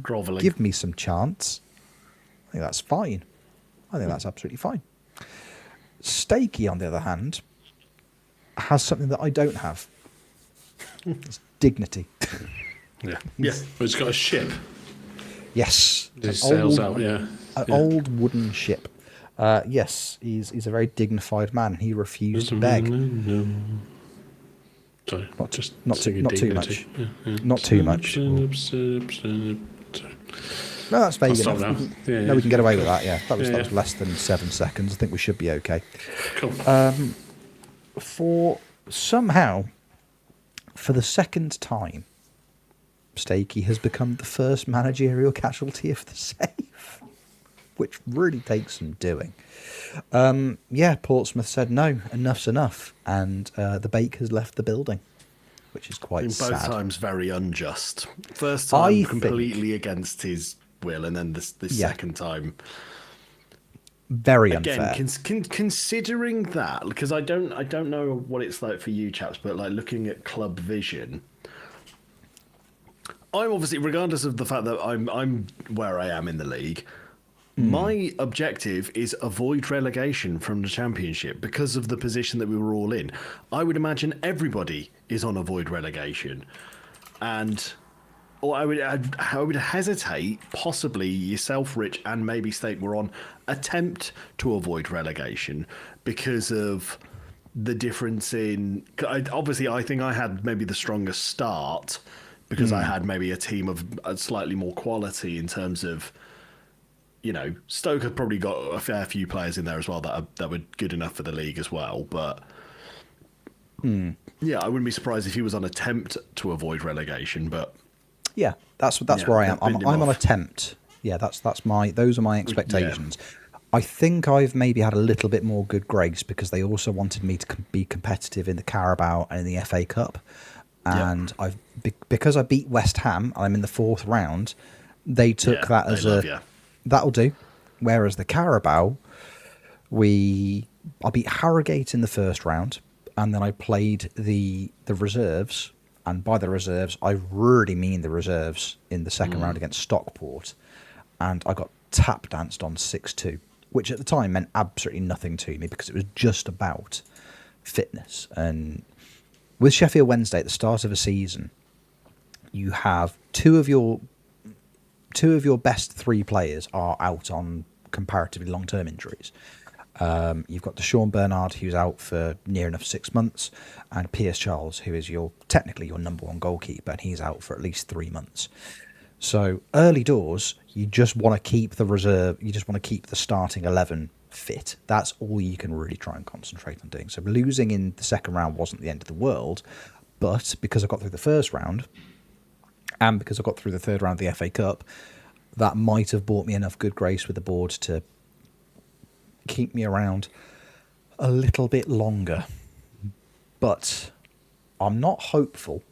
Grovelling. give me some chance. I think that's fine. I think that's absolutely fine. Steaky, on the other hand, has something that I don't have. It's dignity. Yeah. It's got a ship. Yes. He sails out, An old wooden ship. Yes, he's a very dignified man. He refused to beg. Sorry, Not singing too dignity. much. Not too much. No, that's vague I'll enough. stop now. We can get away with that, yeah. That was Yeah. less than 7 seconds. I think we should be okay. Cool. For the second time, Steaky has become the first managerial casualty of the save, which really takes some doing. Portsmouth said no, enough's enough, and the bake has left the building, which is quite sad. Both times very unjust. First time I completely against his will, and then the second time very again. unfair. Considering that, because I don't know what it's like for you chaps, but like looking at club vision, I'm obviously, regardless of the fact that I'm where I am in the league, my objective is avoid relegation from the Championship because of the position that we were all in. I would imagine everybody is on avoid relegation, or I would hesitate, possibly yourself, Rich, and maybe State were on attempt to avoid relegation because of the difference in. Obviously, I think I had maybe the strongest start because I had maybe a team of slightly more quality in terms of. Stoke had probably got a fair few players in there as well that were good enough for the league as well. But yeah, I wouldn't be surprised if he was on attempt to avoid relegation. But Yeah, that's where I am. I'm on off. attempt. Yeah, those are my expectations. I think I've maybe had a little bit more good grace because they also wanted me to be competitive in the Carabao and in the FA Cup, and because I beat West Ham, I'm in the 4th round. They took that as that'll do. Whereas the Carabao, I beat Harrogate in the 1st round, and then I played the reserves. And by the reserves, I really mean the reserves in the 2nd round against Stockport. And I got tap danced on 6-2, which at the time meant absolutely nothing to me because it was just about fitness. And with Sheffield Wednesday at the start of a season, you have two of your best 3 players are out on comparatively long-term injuries. You've got Deshaun Bernard, who's out for near enough 6 months, and Piers Charles, who is technically your number 1 goalkeeper, and he's out for at least 3 months. So early doors, you just want to keep the reserve, you just want to keep the starting 11 fit. That's all you can really try and concentrate on doing. So losing in the 2nd round wasn't the end of the world, but because I got through the 1st round, and because I got through the 3rd round of the FA Cup, that might have bought me enough good grace with the board to keep me around a little bit longer. But I'm not hopeful.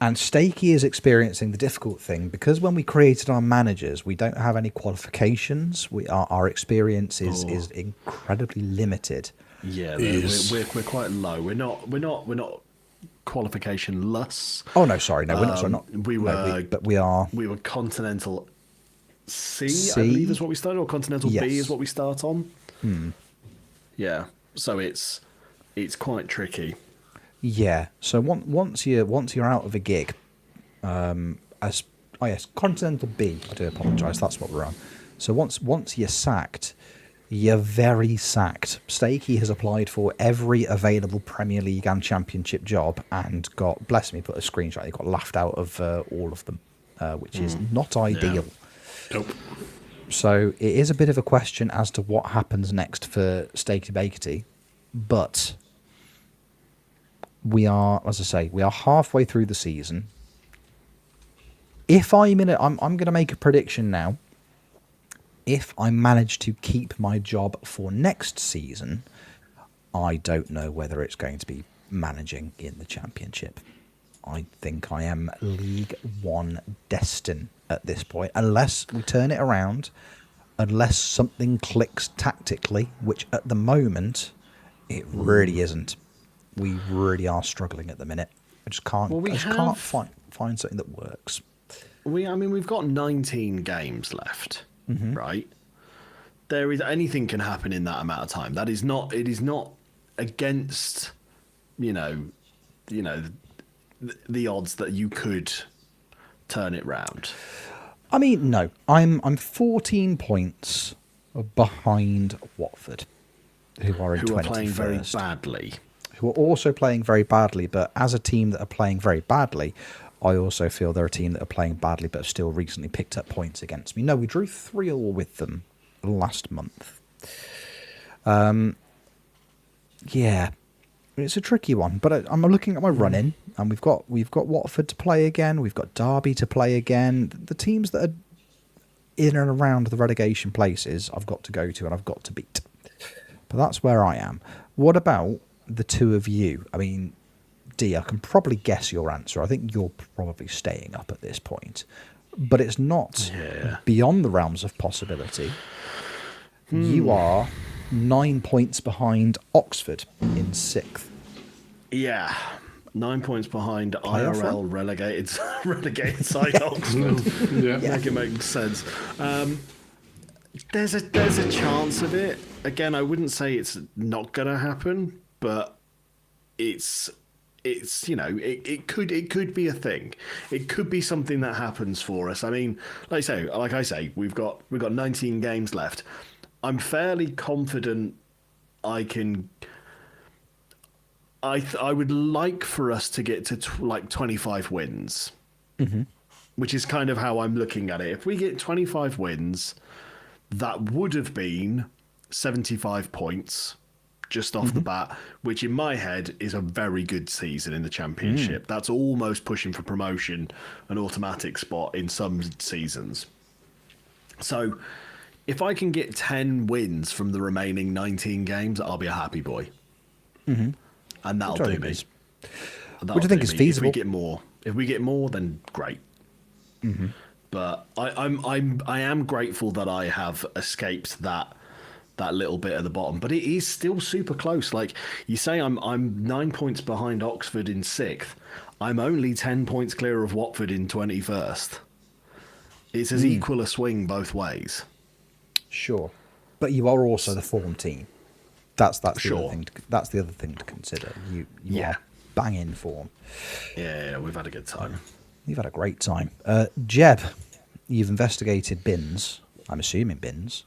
And Steaky is experiencing the difficult thing because when we created our managers, we don't have any qualifications. Our experience is incredibly limited. Yeah, we're quite low. We're not qualification-less. Oh no, sorry, no, we're not. Sorry, not. We were, but we are. We were Continental C, I believe is what we started, or Continental B is what we start on. Yeah, so it's quite tricky. Yeah, so once you're out of a gig, Continental B. I do apologise. That's what we're on. So once you're sacked, you're very sacked. Steaky has applied for every available Premier League and Championship job and got, bless me, put a screenshot. He got laughed out of all of them, which is not ideal. Yeah. Nope. So it is a bit of a question as to what happens next for Steaky Bakety, but we are, as I say, we are halfway through the season. If I'm going to make a prediction now. If I manage to keep my job for next season, I don't know whether it's going to be managing in the Championship. I think I am League One destined at this point, unless we turn it around unless something clicks tactically, which at the moment it really isn't. We really are struggling at the minute. I just can't. Well, I just can't find something that works. We've got 19 games left, right? There is anything can happen in that amount of time. That is not. It is not against, the odds that you could turn it round. I mean, no. I'm 14 points behind Watford, who are in 21st. Who are playing very badly. Who are also playing very badly, but as a team that are playing very badly, I also feel they're a team that are playing badly but have still recently picked up points against me. No, we drew 3-3 with them last month. Yeah, it's a tricky one, but I'm looking at my run-in, and we've got Watford to play again, we've got Derby to play again. The teams that are in and around the relegation places I've got to go to and I've got to beat. But that's where I am. What about the two of you? I mean, D, I can probably guess your answer. I think you're probably staying up at this point. But it's not beyond the realms of possibility. You are 9 points behind Oxford in 6th. Yeah. 9 points behind Playoff IRL relegated side Oxford. Yeah. Make it make sense. There's a chance of it. Again, I wouldn't say it's not gonna happen, but it could be a thing. It could be something that happens for us. I mean, like I say, we've got 19 games left. I'm fairly confident I can. I would like for us to get to 25 wins, which is kind of how I'm looking at it. If we get 25 wins, that would have been 75 points just off the bat, which in my head is a very good season in the Championship. That's almost pushing for promotion, an automatic spot in some seasons. So if I can get 10 wins from the remaining 19 games, I'll be a happy boy. And that'll do me. What do you think is feasible? If we get more, then great. But I am grateful that I have escaped that little bit at the bottom, but it is still super close. Like you say, I'm 9 points behind Oxford in 6th. I'm only 10 points clear of Watford in 21st. It's as equal a swing both ways. Sure, but you are also the form team. That's the Sure. other thing. That's the other thing to consider. You are bang in form. Yeah, we've had a good time. You've had a great time. Jeb, you've investigated bins. I'm assuming bins.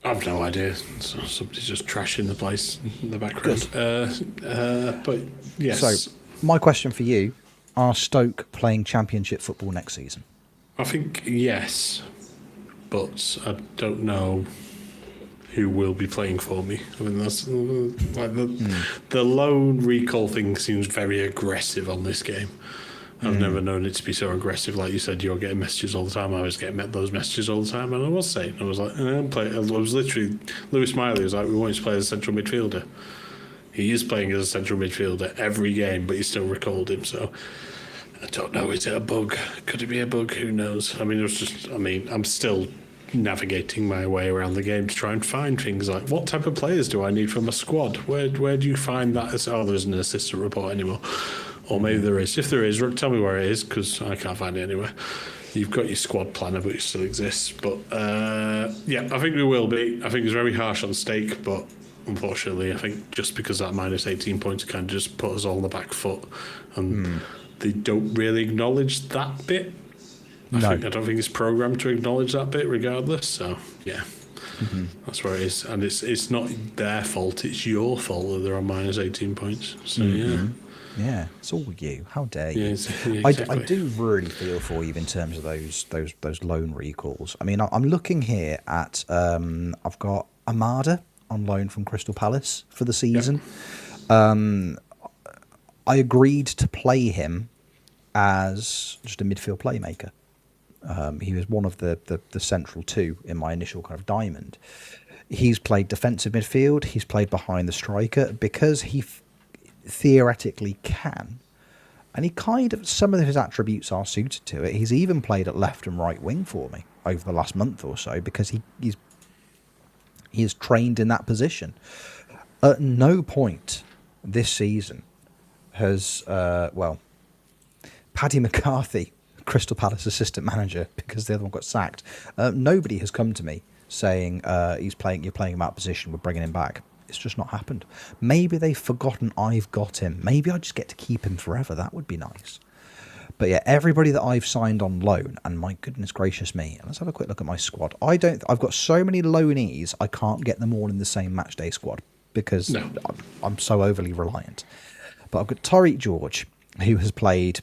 I've no idea. So somebody's just trashing the place in the background. But yes. So, my question for you: are Stoke playing Championship football next season? I think yes, but I don't know who will be playing for me. I mean, that's like the lone recall thing seems very aggressive on this game. I've never known it to be so aggressive. Like you said, you're getting messages all the time. I was getting those messages all the time, and I was saying, I was like, I was literally, Lewis Smiley was like, we want you to play as a central midfielder. He is playing as a central midfielder every game, but you still recalled him. So I don't know. Is it a bug? Could it be a bug? Who knows? I mean, I'm still navigating my way around the game to try and find things like what type of players do I need from a squad? Where do you find that? There isn't an assistant report anymore. Or maybe there is. If there is, tell me where it is, because I can't find it anywhere. You've got your squad planner, but it still exists. But I think we will be. I think it's very harsh on Steak, but unfortunately, I think just because that minus 18 points kind of just put us all on the back foot, and they don't really acknowledge that bit. I don't think it's programmed to acknowledge that bit, regardless. So yeah, that's where it is, and it's not their fault. It's your fault that they're on minus 18 points. So yeah. Yeah, it's all you. How dare you? Yeah, exactly. I do really feel for you in terms of those loan recalls. I mean, I'm looking here at I've got Amada on loan from Crystal Palace for the season. Yep. I agreed to play him as just a midfield playmaker. He was one of the central two in my initial kind of diamond. He's played defensive midfield. He's played behind the striker because he theoretically can, and he kind of, some of his attributes are suited to it. He's even played at left and right wing for me over the last month or so because he's He is trained in that position. At no point this season has, Paddy McCarthy, Crystal Palace assistant manager, because the other one got sacked, nobody has come to me saying you're playing him out of position, we're bringing him back. It's just not happened. Maybe they've forgotten I've got him. Maybe I just get to keep him forever. That would be nice. But yeah, everybody that I've signed on loan, and my goodness gracious me, let's have a quick look at my squad. I've got so many loanees, I can't get them all in the same matchday squad because I'm so overly reliant. But I've got Tariq George, who has played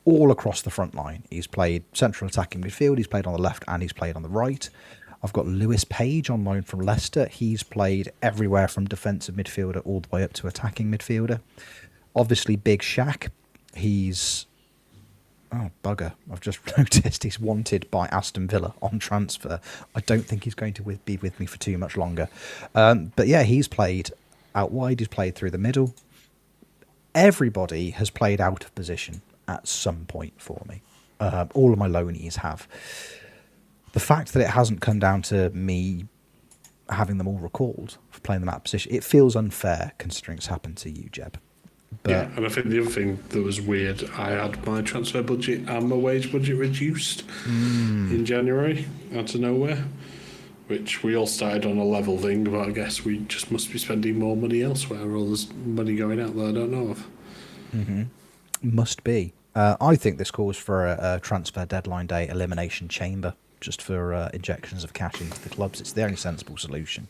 all across the front line. He's played central attacking midfield, he's played on the left, and he's played on the right. I've got Lewis Page on loan from Leicester. He's played everywhere from defensive midfielder all the way up to attacking midfielder. Obviously, Big Shaq, he's... Oh, bugger. I've just noticed he's wanted by Aston Villa on transfer. I don't think he's going to be with me for too much longer. But yeah, he's played out wide. He's played through the middle. Everybody has played out of position at some point for me. All of my loanees have. The fact that it hasn't come down to me having them all recalled for playing them out of position, it feels unfair considering it's happened to you, Jeb. But yeah, and I think the other thing that was weird, I had my transfer budget and my wage budget reduced in January out of nowhere, which we all started on a level thing, but I guess we just must be spending more money elsewhere, or there's money going out that I don't know of. Mm-hmm. Must be. I think this calls for a transfer deadline day elimination chamber, just for injections of cash into the clubs. It's the only sensible solution.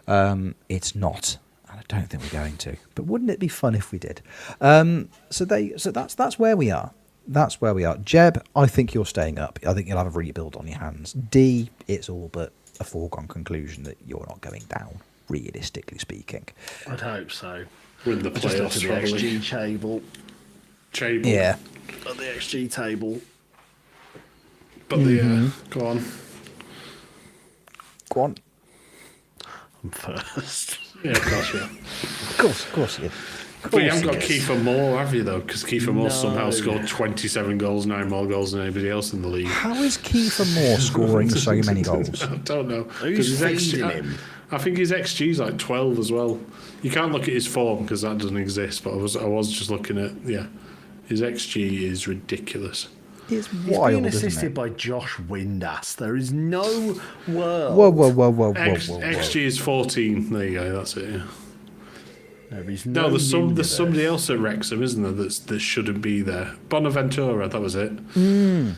It's not. I don't think we're going to, but wouldn't it be fun if we did? So that's where we are. That's where we are. Jeb, I think you're staying up. I think you'll have a rebuild on your hands. D, it's all but a foregone conclusion that you're not going down, realistically speaking. I'd hope so. With the Just playoffs, the XG table. Yeah. At the XG table. But go on. Go on. I'm first. Yeah, of course, yeah. Of course, yeah. But you haven't got Kiefer Moore, have you, though? Because Kiefer Moore somehow scored 27 goals, 9 more goals than anybody else in the league. How is Kiefer Moore scoring so many goals? I don't know. Who's feeding him? I think his XG is like 12 as well. You can't look at his form because that doesn't exist, but I was just looking at, his XG is ridiculous. It's He's wild, being isn't assisted it? by Josh Windass. There is no world. Whoa. XG is 14. There you go, that's it, yeah. There is No, there's universe. somebody else at Wrexham, isn't there, that shouldn't be there. Bonaventura, that was it. Oh,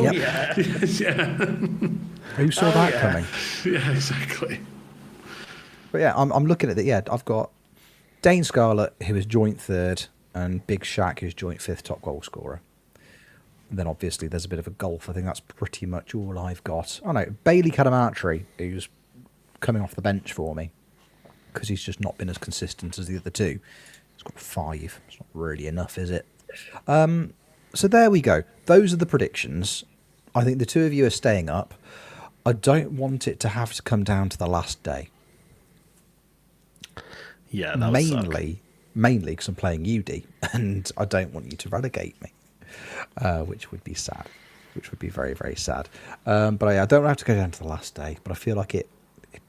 Yep. yeah. Yeah. Who saw that coming? Yeah, exactly. But yeah, I'm looking at it. Yeah, I've got Dane Scarlett, who is joint third, and Big Shaq, who's joint fifth top goal scorer. And then obviously there's a bit of a gulf. I think that's pretty much all I've got. Oh no, Bailey Cadamartri, who's coming off the bench for me because he's just not been as consistent as the other two. He's got 5. It's not really enough, is it? So there we go. Those are the predictions. I think the two of you are staying up. I don't want it to have to come down to the last day. Yeah, that would suck. Mainly because I'm playing UD, and I don't want you to relegate me, which would be sad, which would be very, very sad. But I don't have to go down to the last day, but I feel like it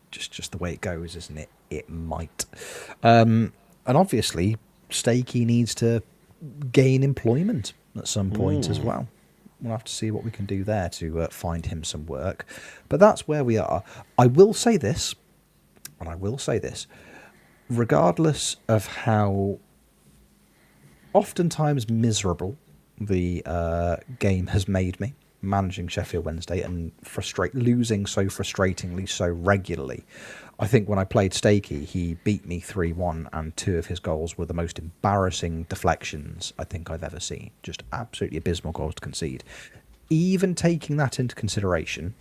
just the way it goes, isn't it? It might. And obviously, Steaky needs to gain employment at some point as well. We'll have to see what we can do there to find him some work. But that's where we are. I will say this, regardless of how oftentimes miserable the game has made me, managing Sheffield Wednesday and losing so frustratingly, so regularly. I think when I played Steaky, he beat me 3-1, and 2 of his goals were the most embarrassing deflections I think I've ever seen. Just absolutely abysmal goals to concede. Even taking that into consideration,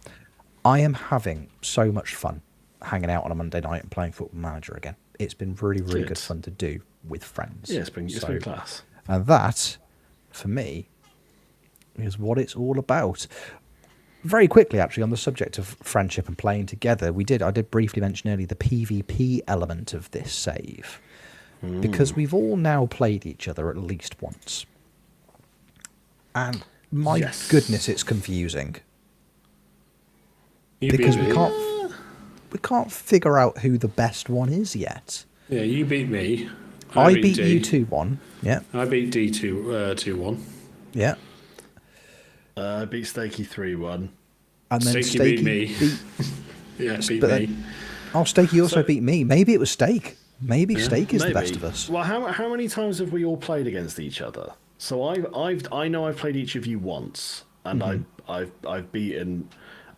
I am having so much fun hanging out on a Monday night and playing Football Manager again. It's been really, really good fun to do with friends. Yeah, it's been class. And that, for me, is what it's all about. Very quickly, actually, on the subject of friendship and playing together, I did briefly mention earlier the PvP element of this save. Because we've all now played each other at least once. And my goodness, it's confusing. Because we can't... we can't figure out who the best one is yet. Yeah, you beat me. I beat D. you 2-1. Yeah. I beat D 2-1. Yeah. I beat Steaky 3-1. And then Steaky beat me. beat Yeah, beat but me. then, Steaky also beat me. Maybe it was Steak. Maybe Steak is the best of us. Well, how many times have we all played against each other? So I know I've played each of you once, and I've beaten.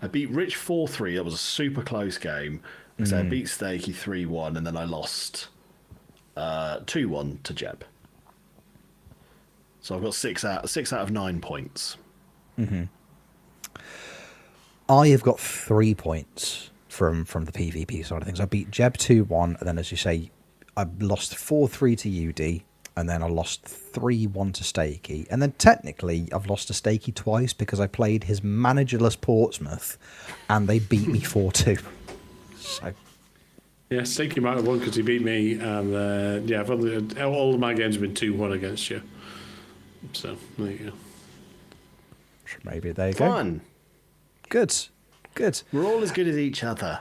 I beat Rich 4-3. That was a super close game. Because I beat Steaky 3-1, and then I lost 2-1 to Jeb. So I've got 6 out of 9 points. I have got 3 points from the PvP side of things. I beat Jeb 2-1, and then, as you say, I lost 4-3 to UD, and then I lost 3-1 to Steaky. And then technically, I've lost to Steaky twice because I played his managerless Portsmouth, and they beat me 4-2. So, Yeah, Steaky might have won because he beat me, and yeah, all of my games have been 2-1 against you. So there you go. maybe there you go. Fun. Good. We're all as good as each other.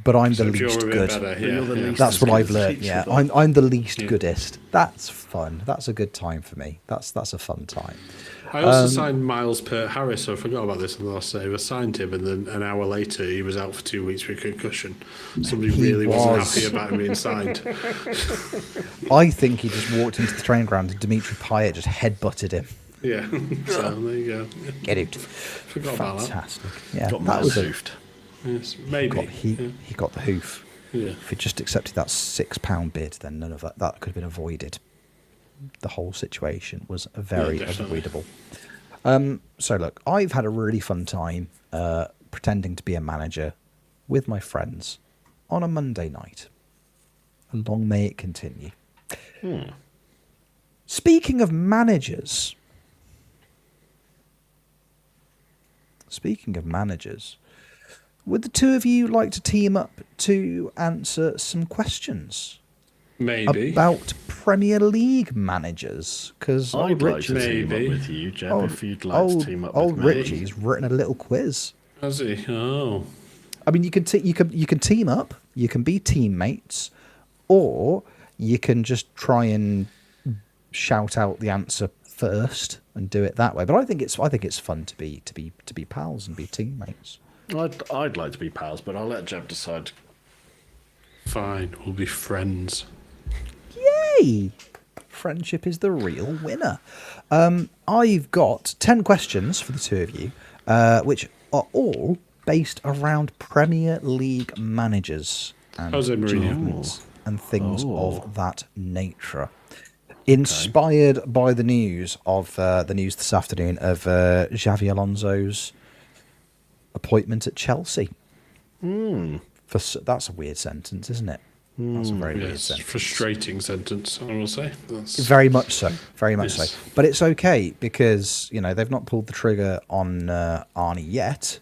But I'm the Except you're least a bit good. better, You're the yeah. least That's as what good I've as learned. each Yeah, other. I'm the least goodest. That's fun. That's a good time for me. That's a fun time. I also signed Miles Pert Harris, so I forgot about this on the last day. I signed him, and then an hour later, he was out for 2 weeks with concussion. Somebody He really wasn't was. happy about him being signed. I think he just walked into the training ground and Dimitri Payet just headbutted him. Yeah, so there you go. Get out. Forgot about that. Fantastic. Yeah, Got that was hoofed. Yes, maybe. he got the hoof. Yeah. If he just accepted that £6 bid, then none of that could have been avoided. The whole situation was very definitely. avoidable. So look, I've had a really fun time pretending to be a manager with my friends on a Monday night. And long may it continue. Speaking of managers, would the two of you like to team up to answer some questions Maybe. about Premier League managers? Because I'd like to team Maybe. up with you, Jeb, if you'd like to team up with old me. Richie's written a little quiz. Has he? Oh. I mean, you can team up, you can be teammates, or you can just try and shout out the answer first and do it that way. But I think it's fun to be pals and be teammates. I'd like to be pals, but I'll let Jeb decide. Fine, we'll be friends. Yay! Friendship is the real winner. I've got 10 questions for the two of you, which are all based around Premier League managers and Jose Mourinho. achievements and things of that nature. Inspired by the news this afternoon of Xavi Alonso's appointment at Chelsea. That's a weird sentence, isn't it? That's a very weird Yes, sentence. frustrating sentence, I will say. Very much so. Very much Yes. so. But it's okay because, they've not pulled the trigger on Arnie yet,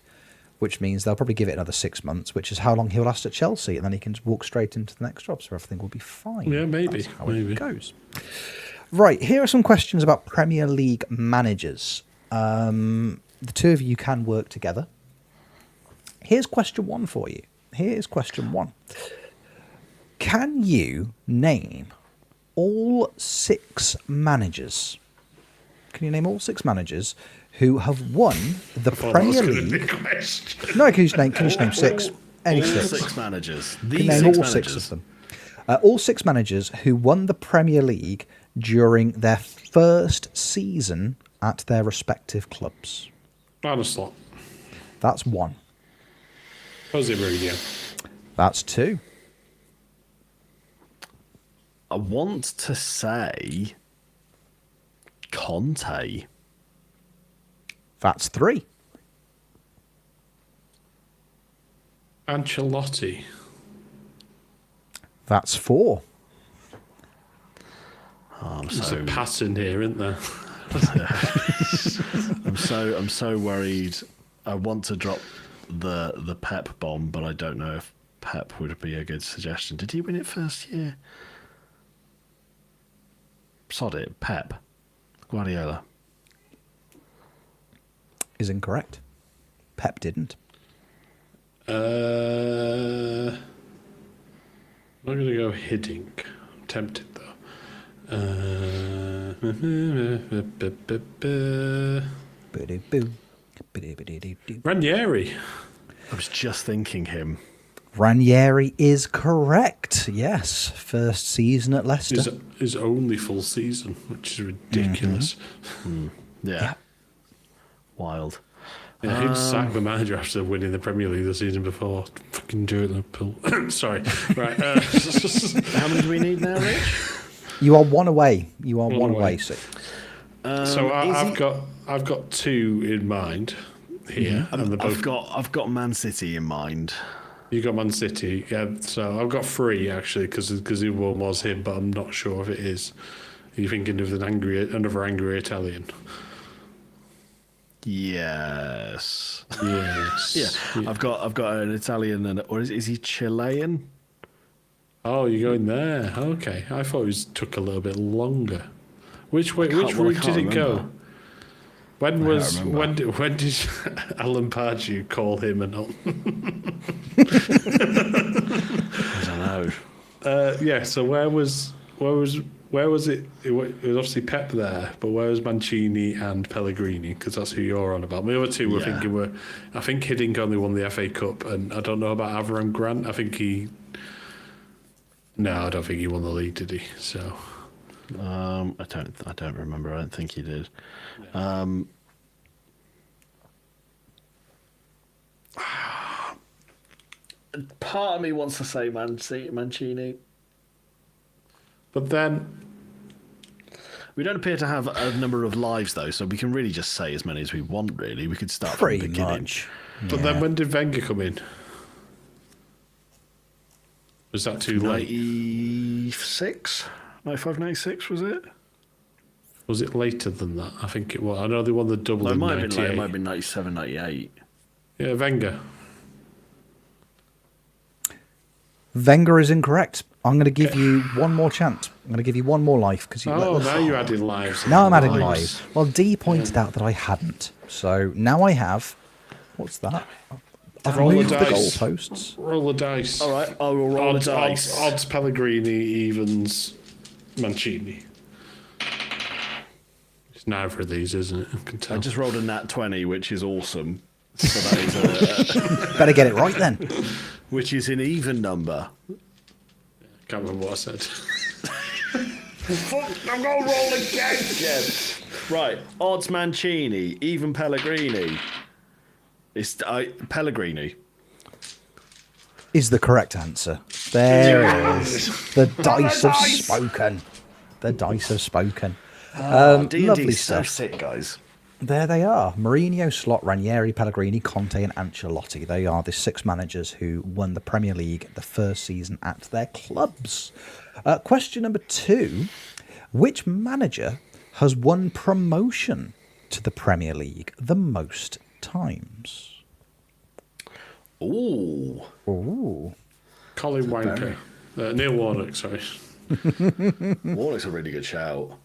which means they'll probably give it another 6 months, which is how long he'll last at Chelsea, and then he can just walk straight into the next job, so everything will be fine. Yeah, maybe. That's how Maybe. it goes. Right, here are some questions about Premier League managers. The two of you can work together. Here's question 1 for you. Here's question 1. Can you name all 6 managers? Can you name all 6 managers who have won the Premier League? No, can you just name 6? Any All 6. 6 managers. Can These you name 6 all managers. 6 of them. All 6 managers who won the Premier League during their first season at their respective clubs. Arne Slot. That's 1. Jose Mourinho. That's 2. I want to say Conte. That's 3. Ancelotti. That's 4. There's a pattern here, isn't there? I'm so worried. I want to drop the Pep bomb, but I don't know if Pep would be a good suggestion. Did he win it first year? Sod it, Pep. Guardiola. Is incorrect. Pep didn't. I'm going to go Hiddink. I'm tempted though. Boo-doo-boo. Boo-doo-boo-doo-doo. Ranieri. I was just thinking him. Ranieri is correct. Yes, first season at Leicester. His only full season, which is ridiculous. Yeah. Wild. Yeah, he'd sack the manager after winning the Premier League the season before. Fucking do it, Liverpool. Sorry. Right. How many do we need now, Rich? You are one away. You are one away. So. So I've got two in mind here, and they're both. I've got Man City in mind. You got Man City, yeah. So I've got three actually, because the one was him, but I'm not sure if it is. Are you thinking of another angry Italian? Yes. Yes. Yeah. I've got an Italian, or is he Chilean? Oh, you're going there. Okay, I thought it took a little bit longer. Which route did it go? When did Alan Pardew call him and all? I don't know. Yeah. So where was it? It was obviously Pep there, but where was Mancini and Pellegrini? Because that's who you're on about. The other two were thinking I think Hiddink only won the FA Cup, and I don't know about Avram Grant. I don't think he won the league, did he? So. I don't remember. I don't think he did. Part of me wants to say Mancini, But then we don't appear to have a number of lives though, so we can really just say as many as we want. Really, we could start Pretty from the beginning. much. But then when did Wenger come in? Was that too late? 96? 95, 96, was it? Was it later than that? I think it was. I know they won the double No, it in might have been 98. late. It might have been 97, 98. Yeah, Wenger. Wenger is incorrect. I'm going to give you one more chance. I'm going to give you one more life because you. Now you're adding lives. Now I'm adding lives. Well, D pointed out that I hadn't, so now I have. What's that? I've Roll the moved the dice. goalposts. Roll the dice. All right, I will roll Odds, the dice. odds Pellegrini, evens Mancini. It's neither of these, isn't it? I can tell. I just rolled a nat 20, which is awesome. So that is Better get it right then. which is an even number. Can't remember what I said. Fuck, I'm going to roll again. Right, odds Mancini, even Pellegrini. It's Pellegrini. Is the correct answer. There it is. The dice have spoken. The dice have spoken. D&D Lovely so stuff. sick, guys. There they are. Mourinho, Slot, Ranieri, Pellegrini, Conte and Ancelotti. They are the 6 managers who won the Premier League the first season at their clubs. Question number 2. Which manager has won promotion to the Premier League the most times? Ooh. Colin Wanker. Neil Warnock, sorry. Warnock's a really good shout.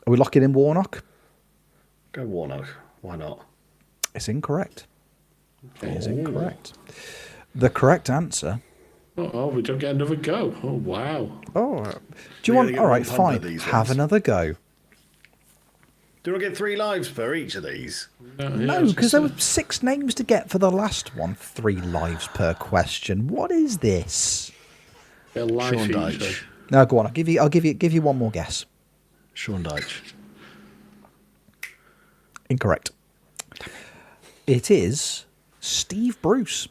Are we locking in Warnock? Go Warnock. Why not? It's incorrect. It is incorrect. The correct answer. Oh, we don't get another go. Oh, wow. Oh, do you We're want? gonna get All right, 100 fine. these Have ones. another go. Do I get 3 lives per each of these? No, because there were 6 names to get for the last one. 3 lives per question. What is this? Sean Dyche. No, go on. I'll give you one more guess. Sean Dyche. Incorrect. It is Steve Bruce.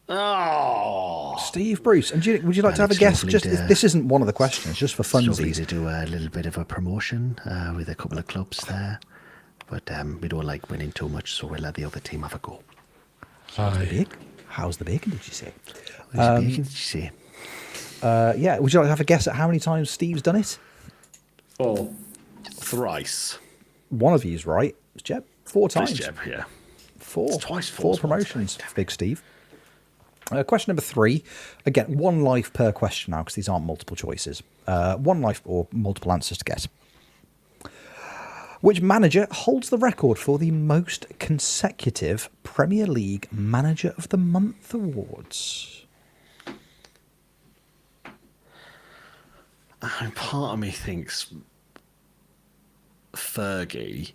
Oh. Steve Bruce. And would you like to have a it's guess? lovely This isn't one of the questions, just for Lovely funsies. to do a little bit of a promotion with a couple of clubs there. But we don't like winning too much, so we'll let the other team have a go. How's the bacon, did you say? What did you say? Yeah, would you like to have a guess at how many times Steve's done it? 4. Thrice. One of you's right. It's Jeb. 4 times. Jeb, yeah. 4. It's twice 4 4's promotions, Big Steve. Question number 3. Again, 1 life per question now, because these aren't multiple choices. 1 life or multiple answers to get. Which manager holds the record for the most consecutive Premier League Manager of the Month awards? Part of me thinks Fergie.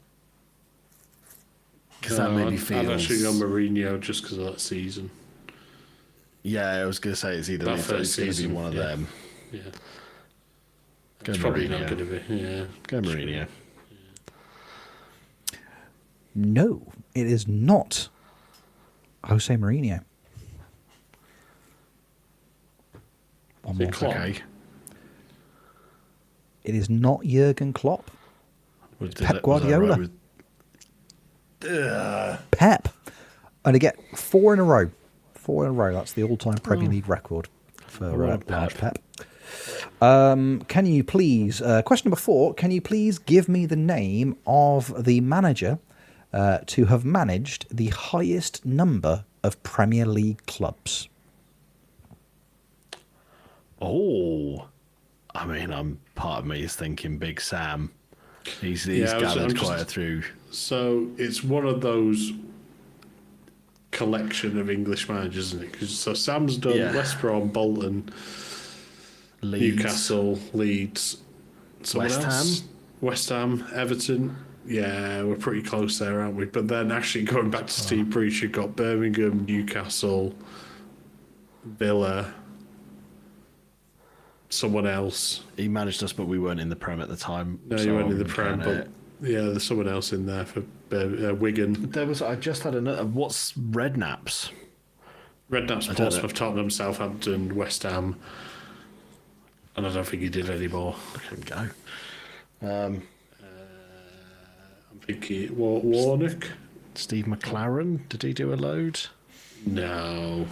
Because that made me feel... I'd actually go Mourinho just because of that season. Yeah, I was going to say it's either That it's first gonna be season, one of yeah. them. Yeah. Go It's probably not Mourinho. going to be, yeah. Go Mourinho. No, it is not Jose Mourinho. One more. Klopp? Okay. It is not Jurgen Klopp. Was Pep that Guardiola. right with- Pep. And again, 4 in a row. 4 in a row. That's the all-time Premier League record for want large Pep. Pep. Can you please, question number 4, can you please give me the name of the manager to have managed the highest number of Premier League clubs? Oh. I mean, part of me is thinking Big Sam. He's Yeah, I'm gathered just- quite a through. So it's one of those collection of English managers, isn't it? 'Cause so Sam's done Yeah. West Brom, Bolton, Leeds. Newcastle, Leeds, someone West else? Ham? West Ham, Everton. Yeah, we're pretty close there, aren't we? But then actually going back to Steve Bruce, you've got Birmingham, Newcastle, Villa, someone else. He managed us, but we weren't in the Prem at the time. No, so you weren't I in the wouldn't Prem, count but it. yeah, there's someone else in there for Wigan. I just had another. What's Redknapp's? Redknapp's, don't Portsmouth, know. Tottenham, Southampton, West Ham. And I don't think he did any more. Look at him go. I'm thinking Warnock. Steve McLaren, did he do a load? No.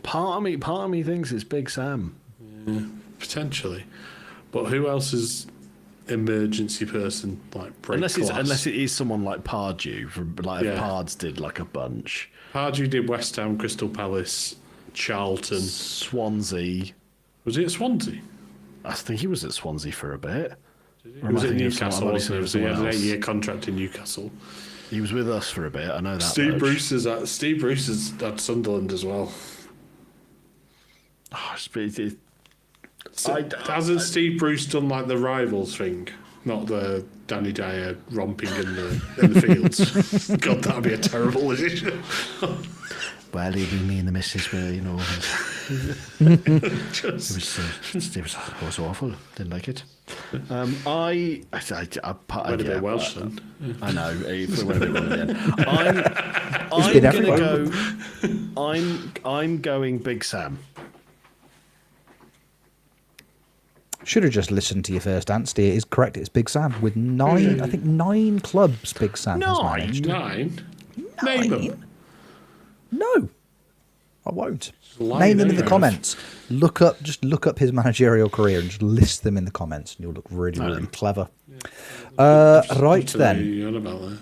Part of me thinks it's Big Sam. Potentially. But who else is emergency person like break Unless glass? it is someone like Pardew, from like if Yeah. Pards did like a bunch. Pardew did West Ham, Crystal Palace, Charlton. Swansea. Was he at Swansea? I think he was at Swansea for a bit. Or am Was I it thinking of Newcastle? someone- Wasn't he? I'm So he had thinking an of someone 8-year contract in Newcastle. else. He was with us for a bit. I know that. Steve much. Bruce is at Sunderland as well. Oh, Hasn't Steve Bruce done like the rivals thing? Not the Danny Dyer romping in the fields. God, that'd be a terrible edition. Well, me and the missus were, you know, it was awful. Didn't like it. I Went a yeah, bit Welsh then. I know. It went a bit wrong then. I'm been going to everywhere. go. I'm going Big Sam. Should have just listened to your first answer. It is correct. It's Big Sam with 9. I think 9 clubs. Big Sam has 9? managed. 9? Name them. No, I won't. Lie Name them in the there. comments. Look up his managerial career and just list them in the comments, and you'll look really, really clever. Right then, You on about that.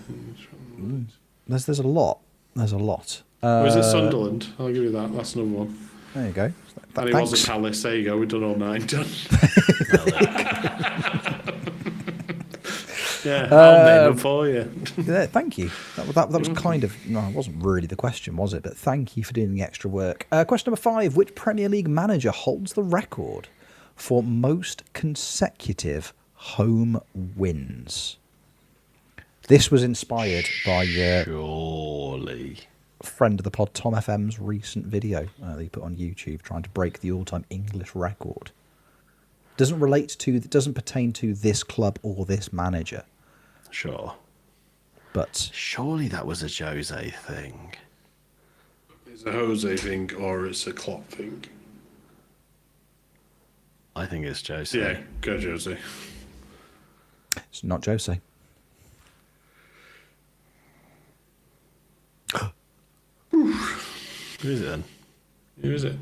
there's a lot. There's a lot. Was it Sunderland? I'll give you that. That's number one. There you go. And it was a Palace. There you go. We've done all 9. Done. Yeah, I'll name them for you. Yeah, thank you. That was kind of no, it wasn't really the question, was it? But thank you for doing the extra work. Question number 5: which Premier League manager holds the record for most consecutive home wins? This was inspired by Surely. friend of the pod Tom FM's recent video that he put on YouTube trying to break the all-time English record. Doesn't pertain to this club or this manager, Sure. but Surely that was a Jose thing. It's a Jose thing or it's a Klopp thing. I think it's Jose. Yeah, go Jose. it's not Jose. Who is it then? Who is it?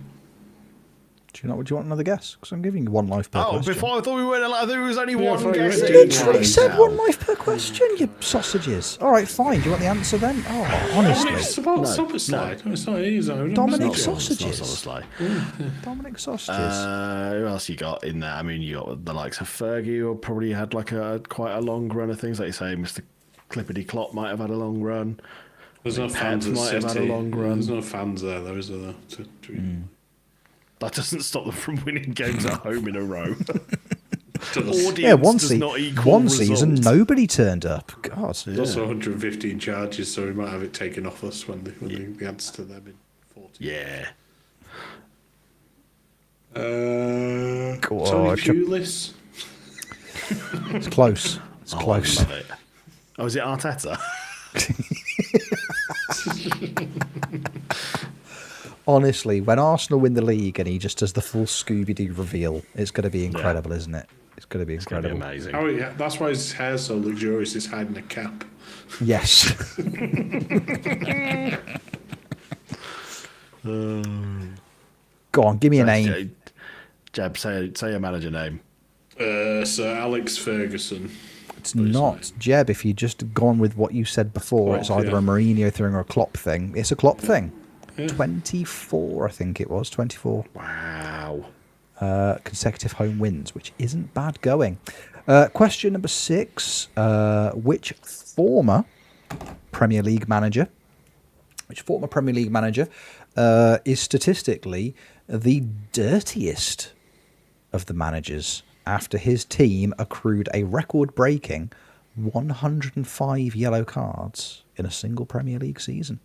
Do you want another guess? Because I'm giving you one life per Oh, question. before I thought we went. I thought there was only Yeah, I one thought you guess. were You doing literally life. said one life per question, you sausages. All right, fine. Do you want the answer then? Oh, honestly. It's about No, Summer Slide. No, it's not easy. Dominic It's not Sausages. Sausages. Dominic Sausages. Who else you got in there? I mean, you got the likes of Fergie, who probably had like quite a long run of things. Like you say, Mr. Clippity Clop might have had a long run. There's no Pep fans at might have had a City. long run. There's no fans there, though, is there? That doesn't stop them from winning games at home in a row. Audience Yeah, does not equal one season, result. nobody turned up. God. There's also 115 charges, so we might have it taken off us when the answer to them in 40. Yeah. Go Tony on, Pulis. It's close. It's Oh, close. I love it. Oh, is it Arteta? Honestly, when Arsenal win the league and he just does the full Scooby-Doo reveal, it's going to be incredible, isn't it? It's going to be It's going to be incredible. amazing. Oh, yeah, that's why his hair's so luxurious. He's hiding a cap. Yes. Go on, give me a name. Jeb, say your manager name. Sir Alex Ferguson. It's not Jeb. If you just gone with what you said before, it's Klopp, either yeah. a Mourinho thing or a Klopp thing. It's a Klopp thing. Yeah. 24, I think it was. 24 Wow. consecutive home wins, which isn't bad going. Question number 6. Which former Premier League manager is statistically the dirtiest of the managers after his team accrued a record-breaking 105 yellow cards in a single Premier League season?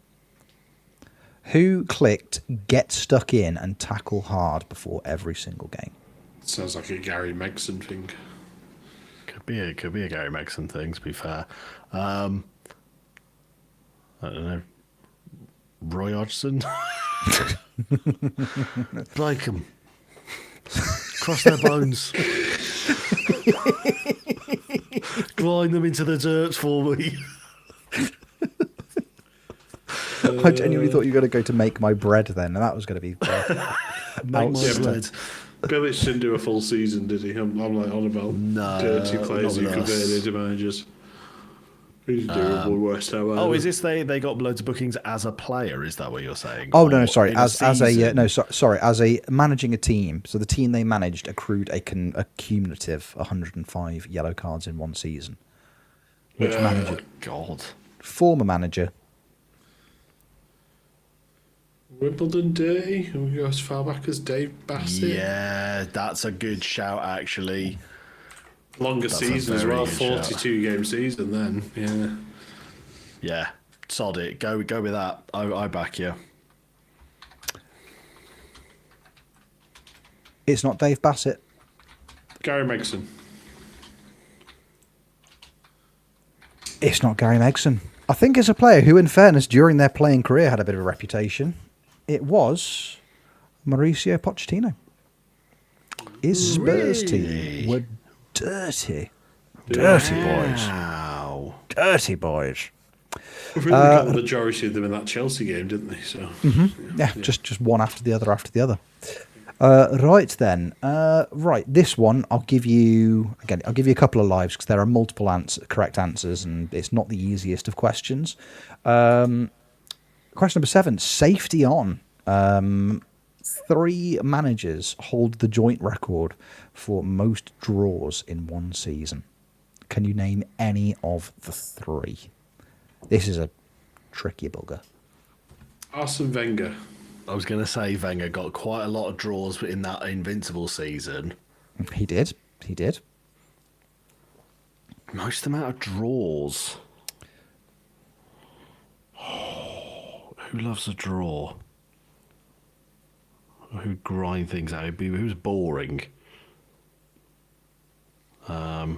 Who clicked get stuck in and tackle hard before every single game? Sounds like a Gary Megson thing. Could be a Gary Megson thing, to be fair. I don't know. Roy Hodgson? Break them. Cross their bones. Grind them into the dirt for me. I genuinely thought you were going to go to make my bread then, and that was going to be Make my outside. bread. Bilic didn't do a full season, did he? I'm like on about No, dirty players not who with converted us. into managers. Who did do Worst Ham Oh, either. is this they got loads of bookings as a player? Is that what you're saying? Oh no, Or no, sorry. in As a season? no, sorry. As a managing a team, so the team they managed accrued a cumulative 105 yellow cards in one season. Which manager? God. Former manager. Wimbledon dirty? Can we go as far back as Dave Bassett? Yeah, that's a good shout, actually. Longest That's a season as very well, good shout. 42 game season then. Yeah. Yeah, sod it. Go with that. I back you. It's not Dave Bassett. Gary Megson. It's not Gary Megson. I think it's a player who, in fairness, during their playing career had a bit of a reputation. It was Mauricio Pochettino. His Spurs team were dirty. Dirty boys. Wow. Dirty boys. Really got the majority of them in that Chelsea game, didn't they? So Yeah, just one after the other. Right then. Right, this one I'll give you a couple of lives because there are multiple correct answers and it's not the easiest of questions. Question number 7: safety on. 3 managers hold the joint record for most draws in one season. Can you name any of the 3? This is a tricky bugger. Arsene Wenger. I was going to say Wenger got quite a lot of draws in that Invincible season. He did. Most amount of draws. Who loves a draw? Who grind things out? Who's boring? I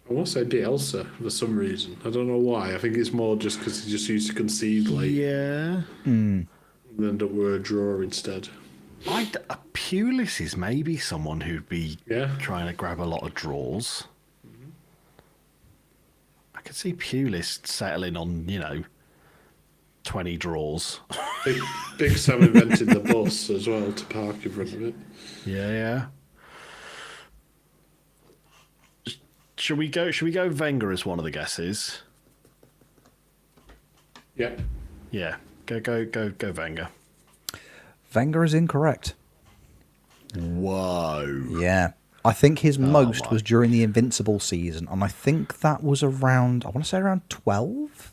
want to say Bielsa for some reason. I don't know why. I think it's more just because he just used to concede late Yeah. and end up with a draw instead. Pulis is maybe someone who'd be Yeah. trying to grab a lot of draws. I could see Pulis settling on, 20 draws. Big Sam invented the bus as well to park in front of it. Yeah. Should we go Wenger as one of the guesses? Yeah. Yeah. Go Wenger. Wenger is incorrect. Whoa. Yeah. I think his most my. was during the Invincible season, and I think that was around, I want to say around 12?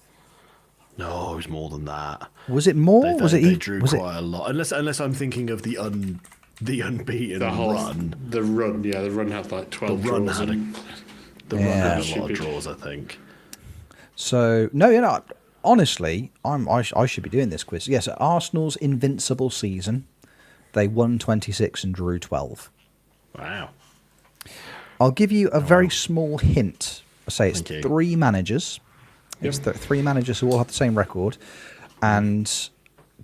No, it was more than that. Was it more? They drew quite a lot. Unless I'm thinking of the unbeaten The whole run. The run had like 12 The run draws. had in. The run had a lot of Stupid. draws, I think. So, no, honestly, I should be doing this quiz. Yes, Arsenal's Invincible season, they won 26 and drew 12. Wow. I'll give you a very small hint. I say it's Thank you. 3 managers. It's Yep. 3 managers who all have the same record. And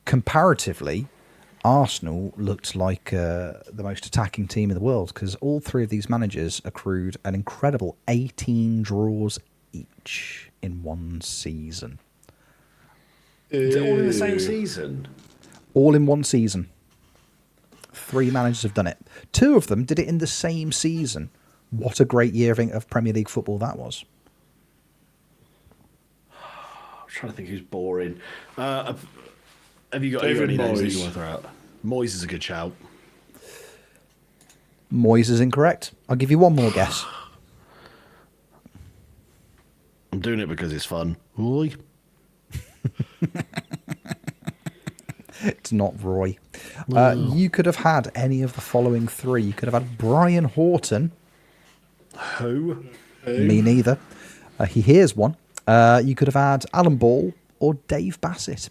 comparatively, Arsenal looked like the most attacking team in the world because all 3 of these managers accrued an incredible 18 draws each in one season. Is it all in the same season? All in one season. 3 managers have done it. 2 of them did it in the same season. What a great year of Premier League football that was. I'm trying to think who's boring. Have you got David any names that Moyes. you want to throw out? Moyes is a good shout. Moyes is incorrect. I'll give you one more guess. I'm doing it because it's fun. Roy? It's not Roy. You could have had any of the following 3. You could have had Brian Horton. Who? Me neither. Here's one. You could have had Alan Ball or Dave Bassett.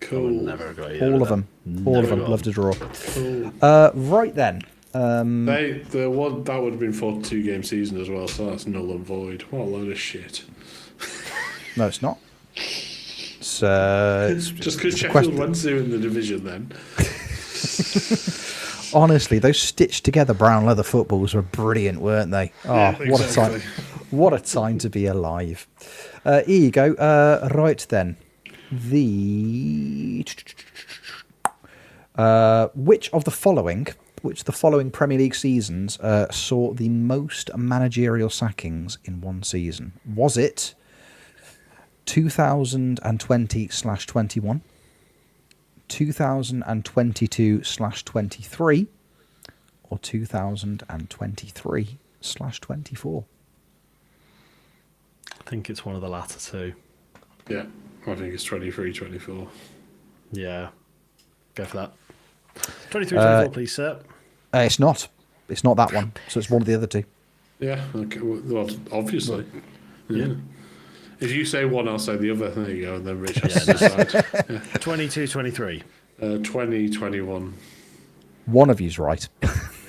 Cool. Never got either All of them. All of Never them. got Love to draw. Cool. Right then. The one that would have been 42-game season as well, so that's null and void. What a load of shit. No, it's not. It's Just because it's a Sheffield question. Wednesday in the division then. Honestly, those stitched together brown leather footballs were brilliant, weren't they? Oh, Yeah, what a exactly. time! What a time to be alive. Here you go. Right then, which of the following Premier League seasons saw the most managerial sackings in one season? Was it 2020/21, 2022/23, or 2023/24? I think it's one of the latter 2. Yeah, I think it's 23-24. Yeah. Go for that. 23-24, please, sir. It's not. It's not that one. So it's one of the other 2. Yeah, okay, well, obviously. Yeah. If you say one, I'll say the other. There you go, and then Rich has to decide. 22-23. 2021. One of you's right.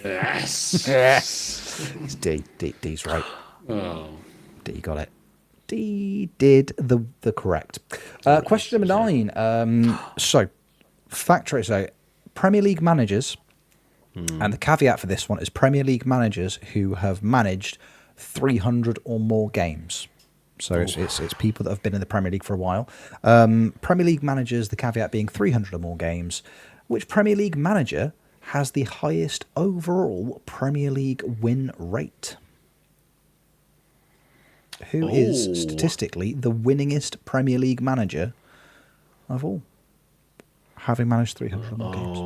Yes. It's D. D's right. Oh. D got it. D did the correct. Question number 9. So, factory. So, Premier League managers, and the caveat for this one is Premier League managers who have managed 300 or more games. So it's people that have been in the Premier League for a while. Premier League managers, the caveat being 300 or more games. Which Premier League manager has the highest overall Premier League win rate? Who is statistically the winningest Premier League manager of all? Having managed 300 or more games.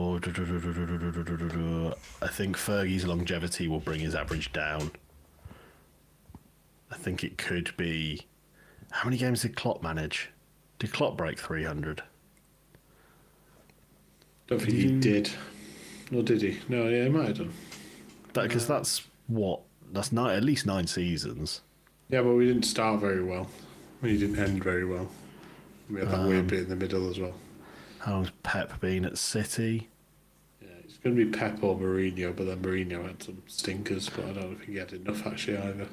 I think Fergie's longevity will bring his average down. I think it could be... How many games did Klopp manage? Did Klopp break 300? Don't think he did. Or did he? No, yeah, he might have done. Because that's what? That's at least 9 seasons. Yeah, but we didn't start very well. We didn't end very well. We had that weird bit in the middle as well. How long's Pep been at City? Yeah, it's going to be Pep or Mourinho, but then Mourinho had some stinkers, but I don't know if he had enough actually either.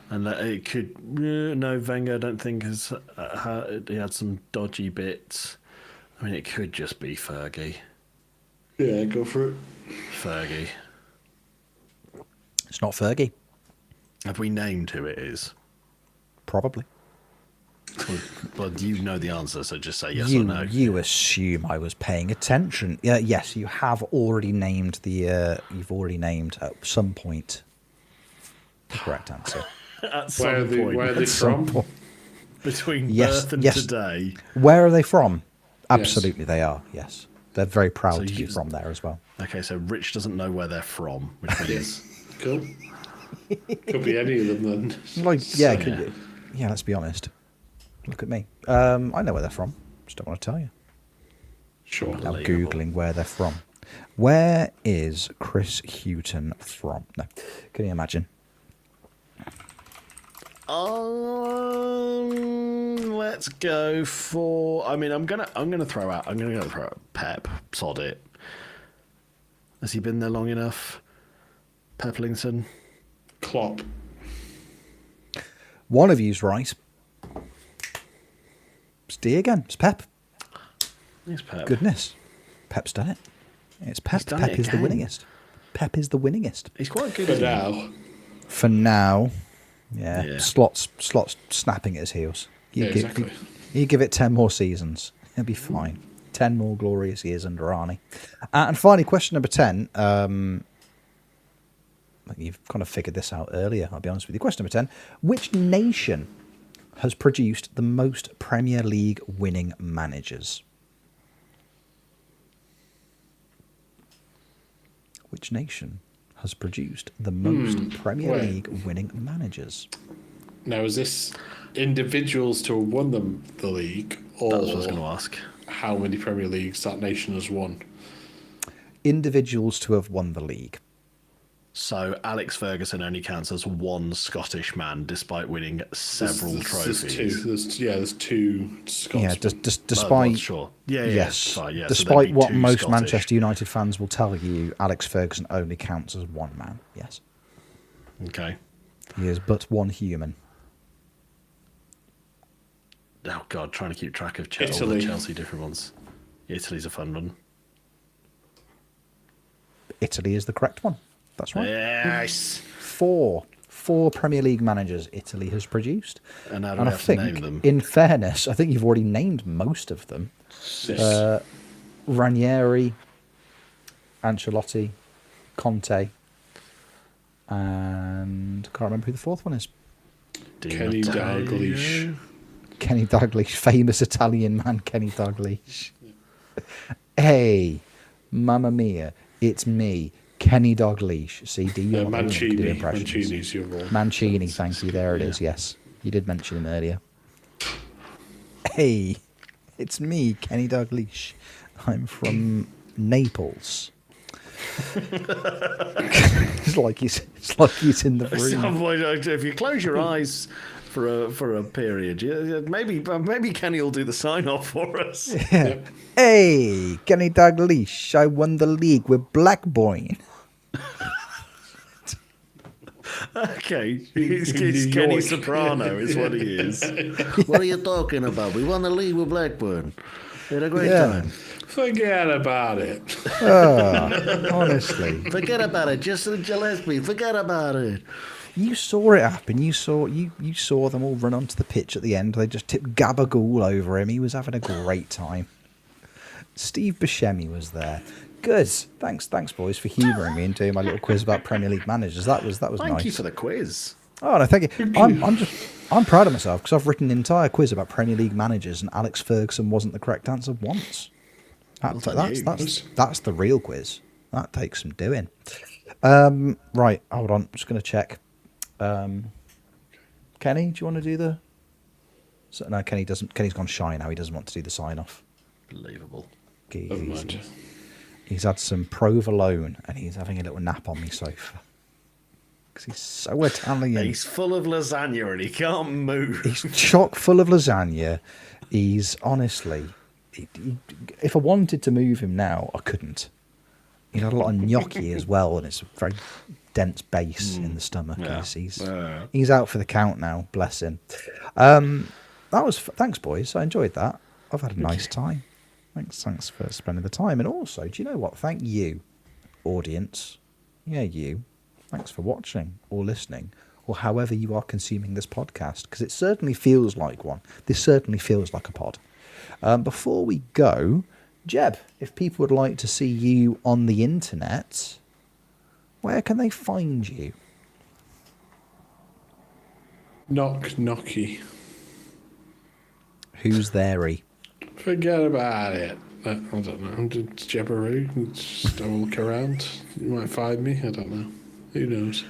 And it could... No, Wenger I don't think has... he had some dodgy bits. I mean, it could just be Fergie. Yeah, go for it. Fergie. It's not Fergie. Have we named who it is? Probably. Well, you know the answer, so just say yes you or no. you assume I was paying attention. Yes, you have already named you've already named at some point the correct answer. At some point. Where are they Some from? point. Between Yes, birth and yes. today. Where are they from? Absolutely, they are. Yes, they're very proud So to be you- from there as well. Okay, so Rich doesn't know where they're from, which means Cool. Could be any of them then. Like, yeah, Yeah. yeah. Let's be honest. Look at me. I know where they're from. Just don't want to tell you. Sure. I'm Unbelievable. googling where they're from. Where is Chris Houghton from? No, can you imagine? Let's go for. I mean, I'm gonna throw out Pep. Sod it. Has he been there long enough? Peplington. Klopp. One of you's right. It's D again. It's Pep. He's Pep. Goodness, Pep's done it. It's Pep. He's done Pep it is the again. winningest. Pep is the winningest. He's quite good. For Isn't he? now. For now, yeah. Yeah. Slots snapping at his heels. Yeah, exactly. You give it 10 more seasons, it'll be fine. 10 more glorious years under Arnie. And finally, question number 10. You've kind of figured this out earlier, I'll be honest with you. Question number 10. Which nation has produced the most Premier League winning managers? Which nation has produced the most Premier wait. League winning managers? Now, is this individuals to have won the league, or That's what I was going to ask. how many Premier Leagues that nation has won? Individuals to have won the league. So Alex Ferguson only counts as one Scottish man, despite winning several trophies. There's two Scots. Yeah, Well, despite sure. Yeah, yes, sorry, yeah. So despite there'd be what two most Scottish. Manchester United fans will tell you, Alex Ferguson only counts as one man. Yes, Okay. he is but one human. Oh God, trying to keep track of all Italy. the Chelsea different ones. Italy's a fun one. Italy is the correct one. That's right. Yes. Four Premier League managers Italy has produced, And how do and we I have to think, name them? in fairness, I think you've already named most of them. Ranieri, Ancelotti, Conte, and can't remember who the fourth one is. Di Kenny Matteo. Dalglish. Kenny Dalglish, famous Italian man, Kenny Dalglish. Hey, mamma mia, it's me, Kenny Dalglish. See, do you want to do Mancini. impressions? Mancini's your role. Mancini, thank you. There it is. Yes, you did mention him earlier. Hey, it's me, Kenny Dalglish. I'm from Naples. it's like he's in the room. If you close your eyes for a period, maybe Kenny will do the sign off for us. Hey, Kenny Dalglish. I won the league with Blackburn. Okay, he's Kenny Soprano is what he is. What are you talking about? We won the league with Blackburn. We had a great Yeah. time. Forget about it. Honestly, Forget about it. Justin Gillespie, forget about it. you saw it happen. You saw them all run onto the pitch at the end. They just tipped Gabagool over him. He was having a great time. Steve Buscemi was there. Good. Thanks, boys, for humouring me and doing my little quiz about Premier League managers. That was nice. Thank you for the quiz. Oh no, thank you. I'm proud of myself because I've written an entire quiz about Premier League managers, and Alex Ferguson wasn't the correct answer once. That's the real quiz. That takes some doing. Right, hold on. I'm just going to check. Kenny, do you want to do the? No, Kenny doesn't. Kenny's gone shy now. He doesn't want to do the sign off. Believable. Never mind. He's had some provolone and he's having a little nap on my sofa because he's so Italian. He's full of lasagna and he can't move. He's chock full of lasagna. He's honestly, if I wanted to move him now, I couldn't. He's had a lot of gnocchi as well, and it's a very dense base in the stomach. Yeah. He's out for the count now. Bless him. Thanks, boys. I enjoyed that. I've had a nice time. Thanks for spending the time. And also, do you know what? Thank you, audience. Yeah, you. Thanks for watching or listening or however you are consuming this podcast, because it certainly feels like one. This certainly feels like a pod. Before we go, Jeb, if people would like to see you on the internet, where can they find you? Knocky. Who's there-y? Forget about it. I don't know. It's Jebbaroo. Just have a look around. You might find me. I don't know. Who knows?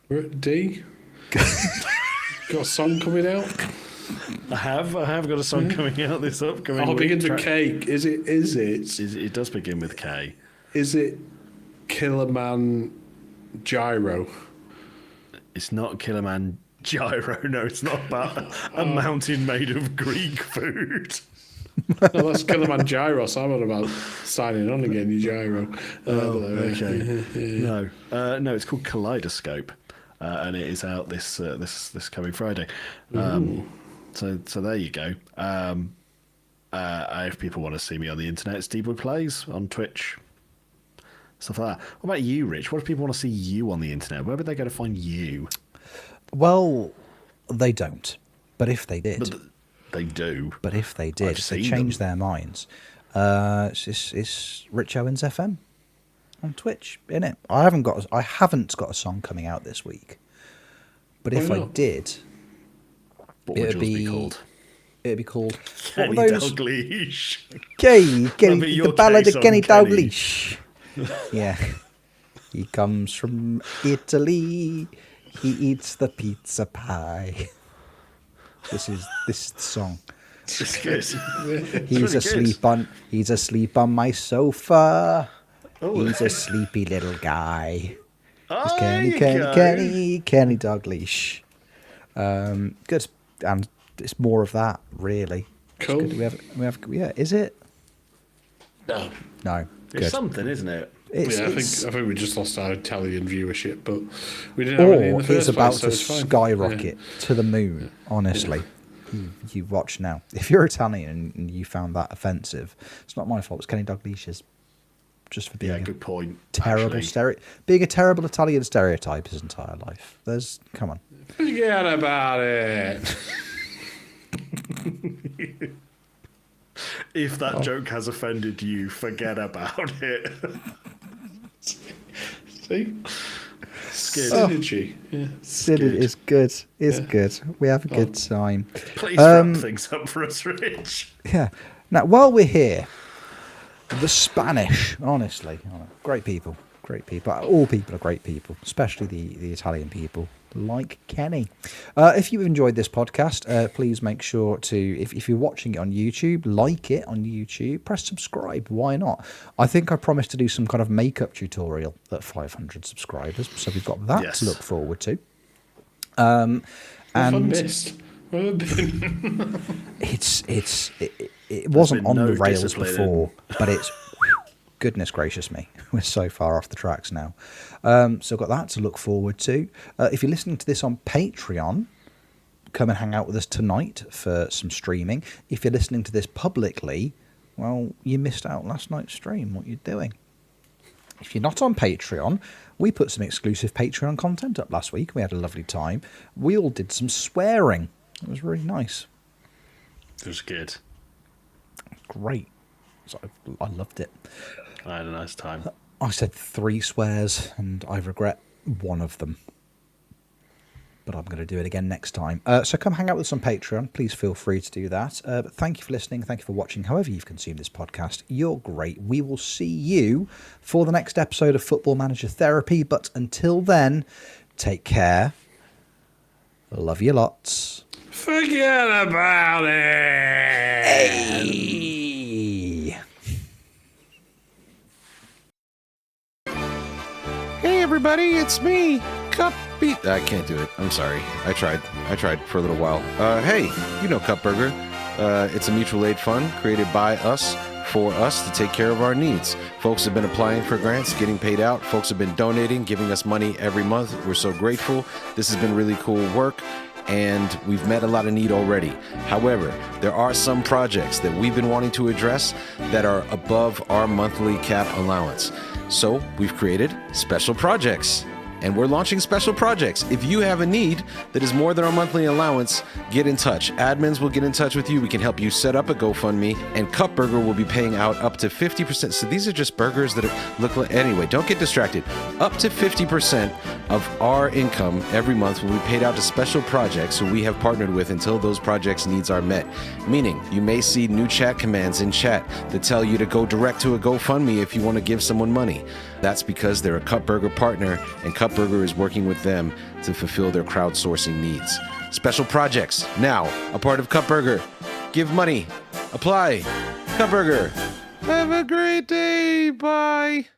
We're at D. Got a song coming out. I have got a song coming out this upcoming Oh, it week. begins with K. Is it? It does begin with K. Is it Killerman Gyro? It's not Kilimanjaro. No, it's not about a mountain made of Greek food. No, that's Kilimanjaro. So I'm on about signing on again, you gyro. Okay. No, it's called Kaleidoscope, and it is out this coming Friday. So there you go. If people want to see me on the internet, it's D-Boy Plays on Twitch, stuff like that. What about you, Rich? What if people want to see you on the internet? Where would they go to find you? Well, they don't. But if they did... They do. But if they did, I've if they seen changed them. their minds, it's Rich Owens FM on Twitch, innit? I haven't got a song coming out this week, but if I did, What would yours be called? It'd be called Kenny what were those? Dalglish. The Ballad case of on Kenny Kenny. Dalglish. Yeah, he comes from Italy. He eats the pizza pie. This is the song. It's good. He's asleep on my sofa. He's a sleepy little guy. It's Kenny Dalglish. Good, and it's more of that, really. Cool. We have. Yeah, is it? No. No. Good. It's something, isn't it? I think we just lost our Italian viewership, but we didn't have any in Or the first it's about place, so to it's fine. skyrocket to the moon. Honestly, you watch now. If you're Italian and you found that offensive, it's not my fault. It's Kenny Dalglish's. Just for being Good point. terrible being a terrible Italian stereotype his entire life. Come on. Forget about it. If that joke has offended you, forget about it. See? Synergy. Yeah. It's good. It's good. We have a good time. Please wrap things up for us, Rich. Yeah. Now, while we're here, the Spanish, honestly, great people. All people are great people, especially the Italian people, like Kenny. If you've enjoyed this podcast, please make sure to, if you're watching it on YouTube, like it on YouTube, press subscribe. Why not? I think I promised to do some kind of makeup tutorial at 500 subscribers, so we've got that to look forward to. And I And missed. Where have I been? it wasn't on no the rails discipline before, but it's goodness gracious me, we're so far off the tracks now. So I've got that to look forward to. If you're listening to this on Patreon, come and hang out with us tonight for some streaming. If you're listening to this publicly, well, you missed out last night's stream. What you're doing? If you're not on Patreon, we put some exclusive Patreon content up last week. We had a lovely time. We all did some swearing. It was really nice. It was good. Great. So I loved it. I had a nice time. I said 3 swears, and I regret one of them. But I'm going to do it again next time. So come hang out with us on Patreon. Please feel free to do that. But thank you for listening. Thank you for watching. However you've consumed this podcast, you're great. We will see you for the next episode of Football Manager Therapy. But until then, take care. Love you lots. Forget about it. Hey. Hey everybody, it's me, Cupby. I can't do it. I'm sorry. I tried for a little while. Hey, you know Cupburger. It's a mutual aid fund created by us for us to take care of our needs. Folks have been applying for grants, getting paid out. Folks have been donating, giving us money every month. We're so grateful. This has been really cool work, and we've met a lot of need already. However, there are some projects that we've been wanting to address that are above our monthly cap allowance. So we've created special projects. And we're launching special projects. If you have a need that is more than our monthly allowance, get in touch. Admins will get in touch with you. We can help you set up a GoFundMe, and Cupburger will be paying out up to 50%. So these are just burgers that look like... Anyway, don't get distracted. Up to 50% of our income every month will be paid out to special projects who we have partnered with until those projects' needs are met. Meaning, you may see new chat commands in chat that tell you to go direct to a GoFundMe if you want to give someone money. That's because they're a Cupburger partner, and Cupburger is working with them to fulfill their crowdsourcing needs. Special projects, now a part of Cupburger. Give money. Apply. Cupburger. Have a great day. Bye.